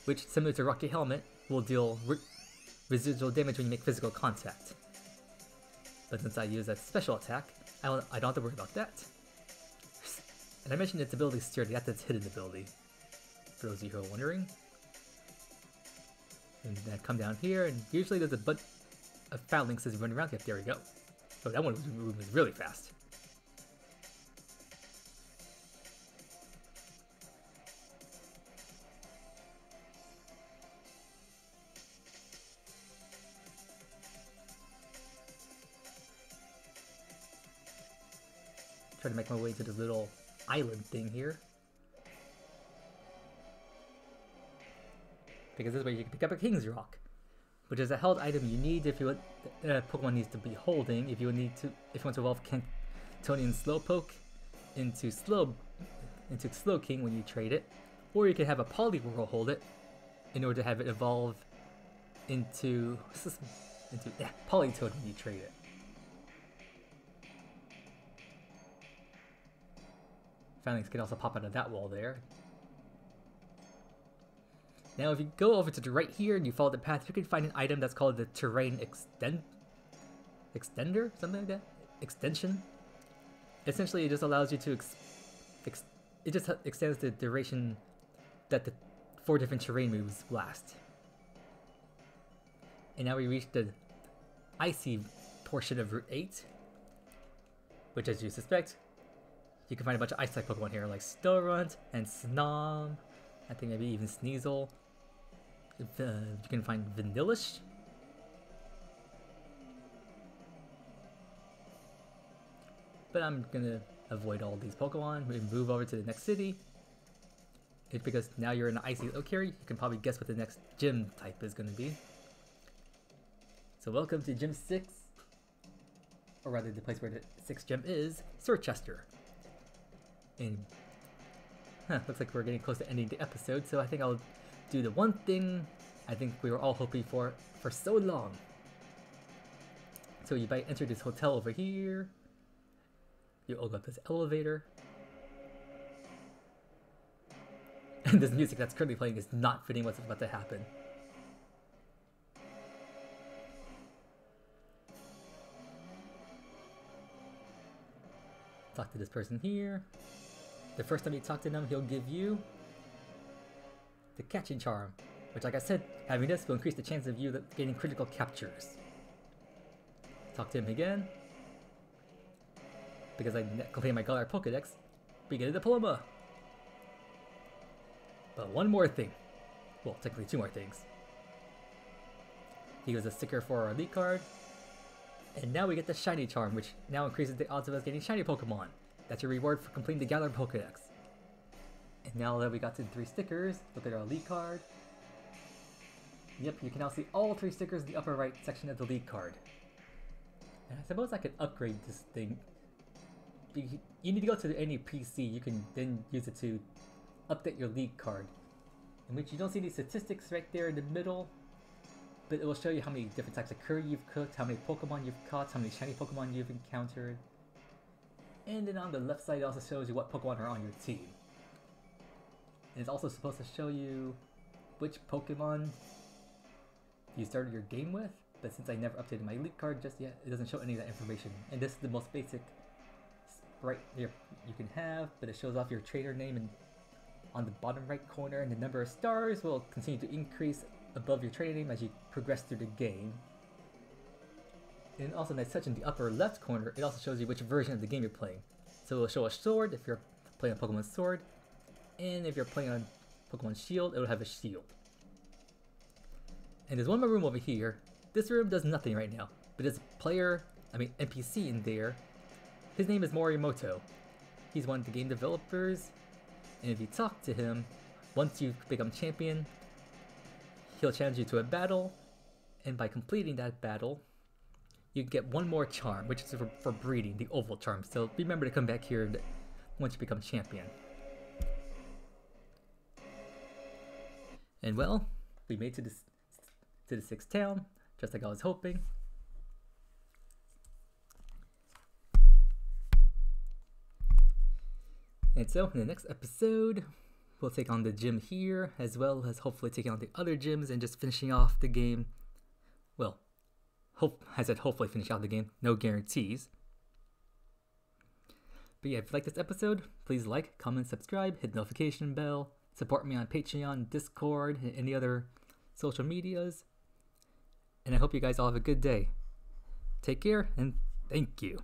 which, similar to Rocky Helmet, will deal residual damage when you make physical contact. But since I use a special attack, I don't have to worry about that. And I mentioned its ability is sturdy, that's its hidden ability, for those of you who are wondering. And then come down here, and usually there's a bunch of Phalanxes running around. Yep, there we go. Oh, that one was moving really fast. Try to make my way to this little island thing here. Because this way you can pick up a King's Rock, which is a held item you need if you want, Pokemon needs to be holding if you want to evolve Cantonian Slowpoke into Slow King when you trade it, or you can have a Poliwhirl hold it in order to have it evolve into Politoed when you trade it. Phalanx can also pop out of that wall there. Now if you go over to the right here and you follow the path, you can find an item that's called the Terrain Extender? Something like that? Extension? Essentially it just allows you to it just extends the duration that the 4 different terrain moves last. And now we reach the icy portion of Route 8, which, as you suspect, you can find a bunch of ice-type Pokemon here, like Snorunt and Snom, I think maybe even Sneasel. You can find Vanillish. But I'm gonna avoid all these Pokemon and move over to the next city. It's because now you're in an icy area, you can probably guess what the next gym type is gonna be. So welcome to Gym 6, or rather the place where the 6th gym is, Circhester. And looks like we're getting close to ending the episode, so I think I'll do the one thing I think we were all hoping for so long. So you might enter this hotel over here. You open up this elevator. And this music that's currently playing is not fitting what's about to happen. Talk to this person here. The first time you talk to him, he'll give you the Catching Charm, which, like I said, having this will increase the chance of you getting critical captures. Talk to him again. Because I completed my Galar Pokedex, we get a diploma. But one more thing. Well, technically 2 more things. He was a sticker for our Elite card. And now we get the Shiny Charm, which now increases the odds of us getting Shiny Pokemon. That's your reward for completing the Galar Pokedex. And now that we got to the 3 stickers, look at our league card. Yep, you can now see all 3 stickers in the upper right section of the league card. And I suppose I could upgrade this thing. You need to go to any PC, you can then use it to update your league card. In which you don't see any statistics right there in the middle, but it will show you how many different types of curry you've cooked, how many Pokemon you've caught, how many shiny Pokemon you've encountered. And then on the left side it also shows you what Pokemon are on your team. And it's also supposed to show you which Pokemon you started your game with, but since I never updated my league card just yet, it doesn't show any of that information. And this is the most basic sprite you can have, but it shows off your trainer name and on the bottom right corner, and the number of stars will continue to increase above your trainer name as you progress through the game. And also nice touch in the upper left corner, it also shows you which version of the game you're playing. So it'll show a sword if you're playing on Pokemon Sword, and if you're playing on Pokemon Shield, it'll have a shield. And there's one more room over here. This room does nothing right now, but there's a NPC in there. His name is Morimoto. He's one of the game developers, and if you talk to him, once you become champion, he'll challenge you to a battle, and by completing that battle, you get one more charm, which is for breeding, the Oval charm. So remember to come back here once you become champion. And well, we made it to the 6th town, just like I was hoping. And so in the next episode, we'll take on the gym here, as well as hopefully taking on the other gyms and just finishing off the game. Well, I said hopefully finish out the game, no guarantees. But yeah, if you like this episode, please like, comment, subscribe, hit the notification bell, support me on Patreon, Discord, and any other social medias. And I hope you guys all have a good day. Take care, and thank you.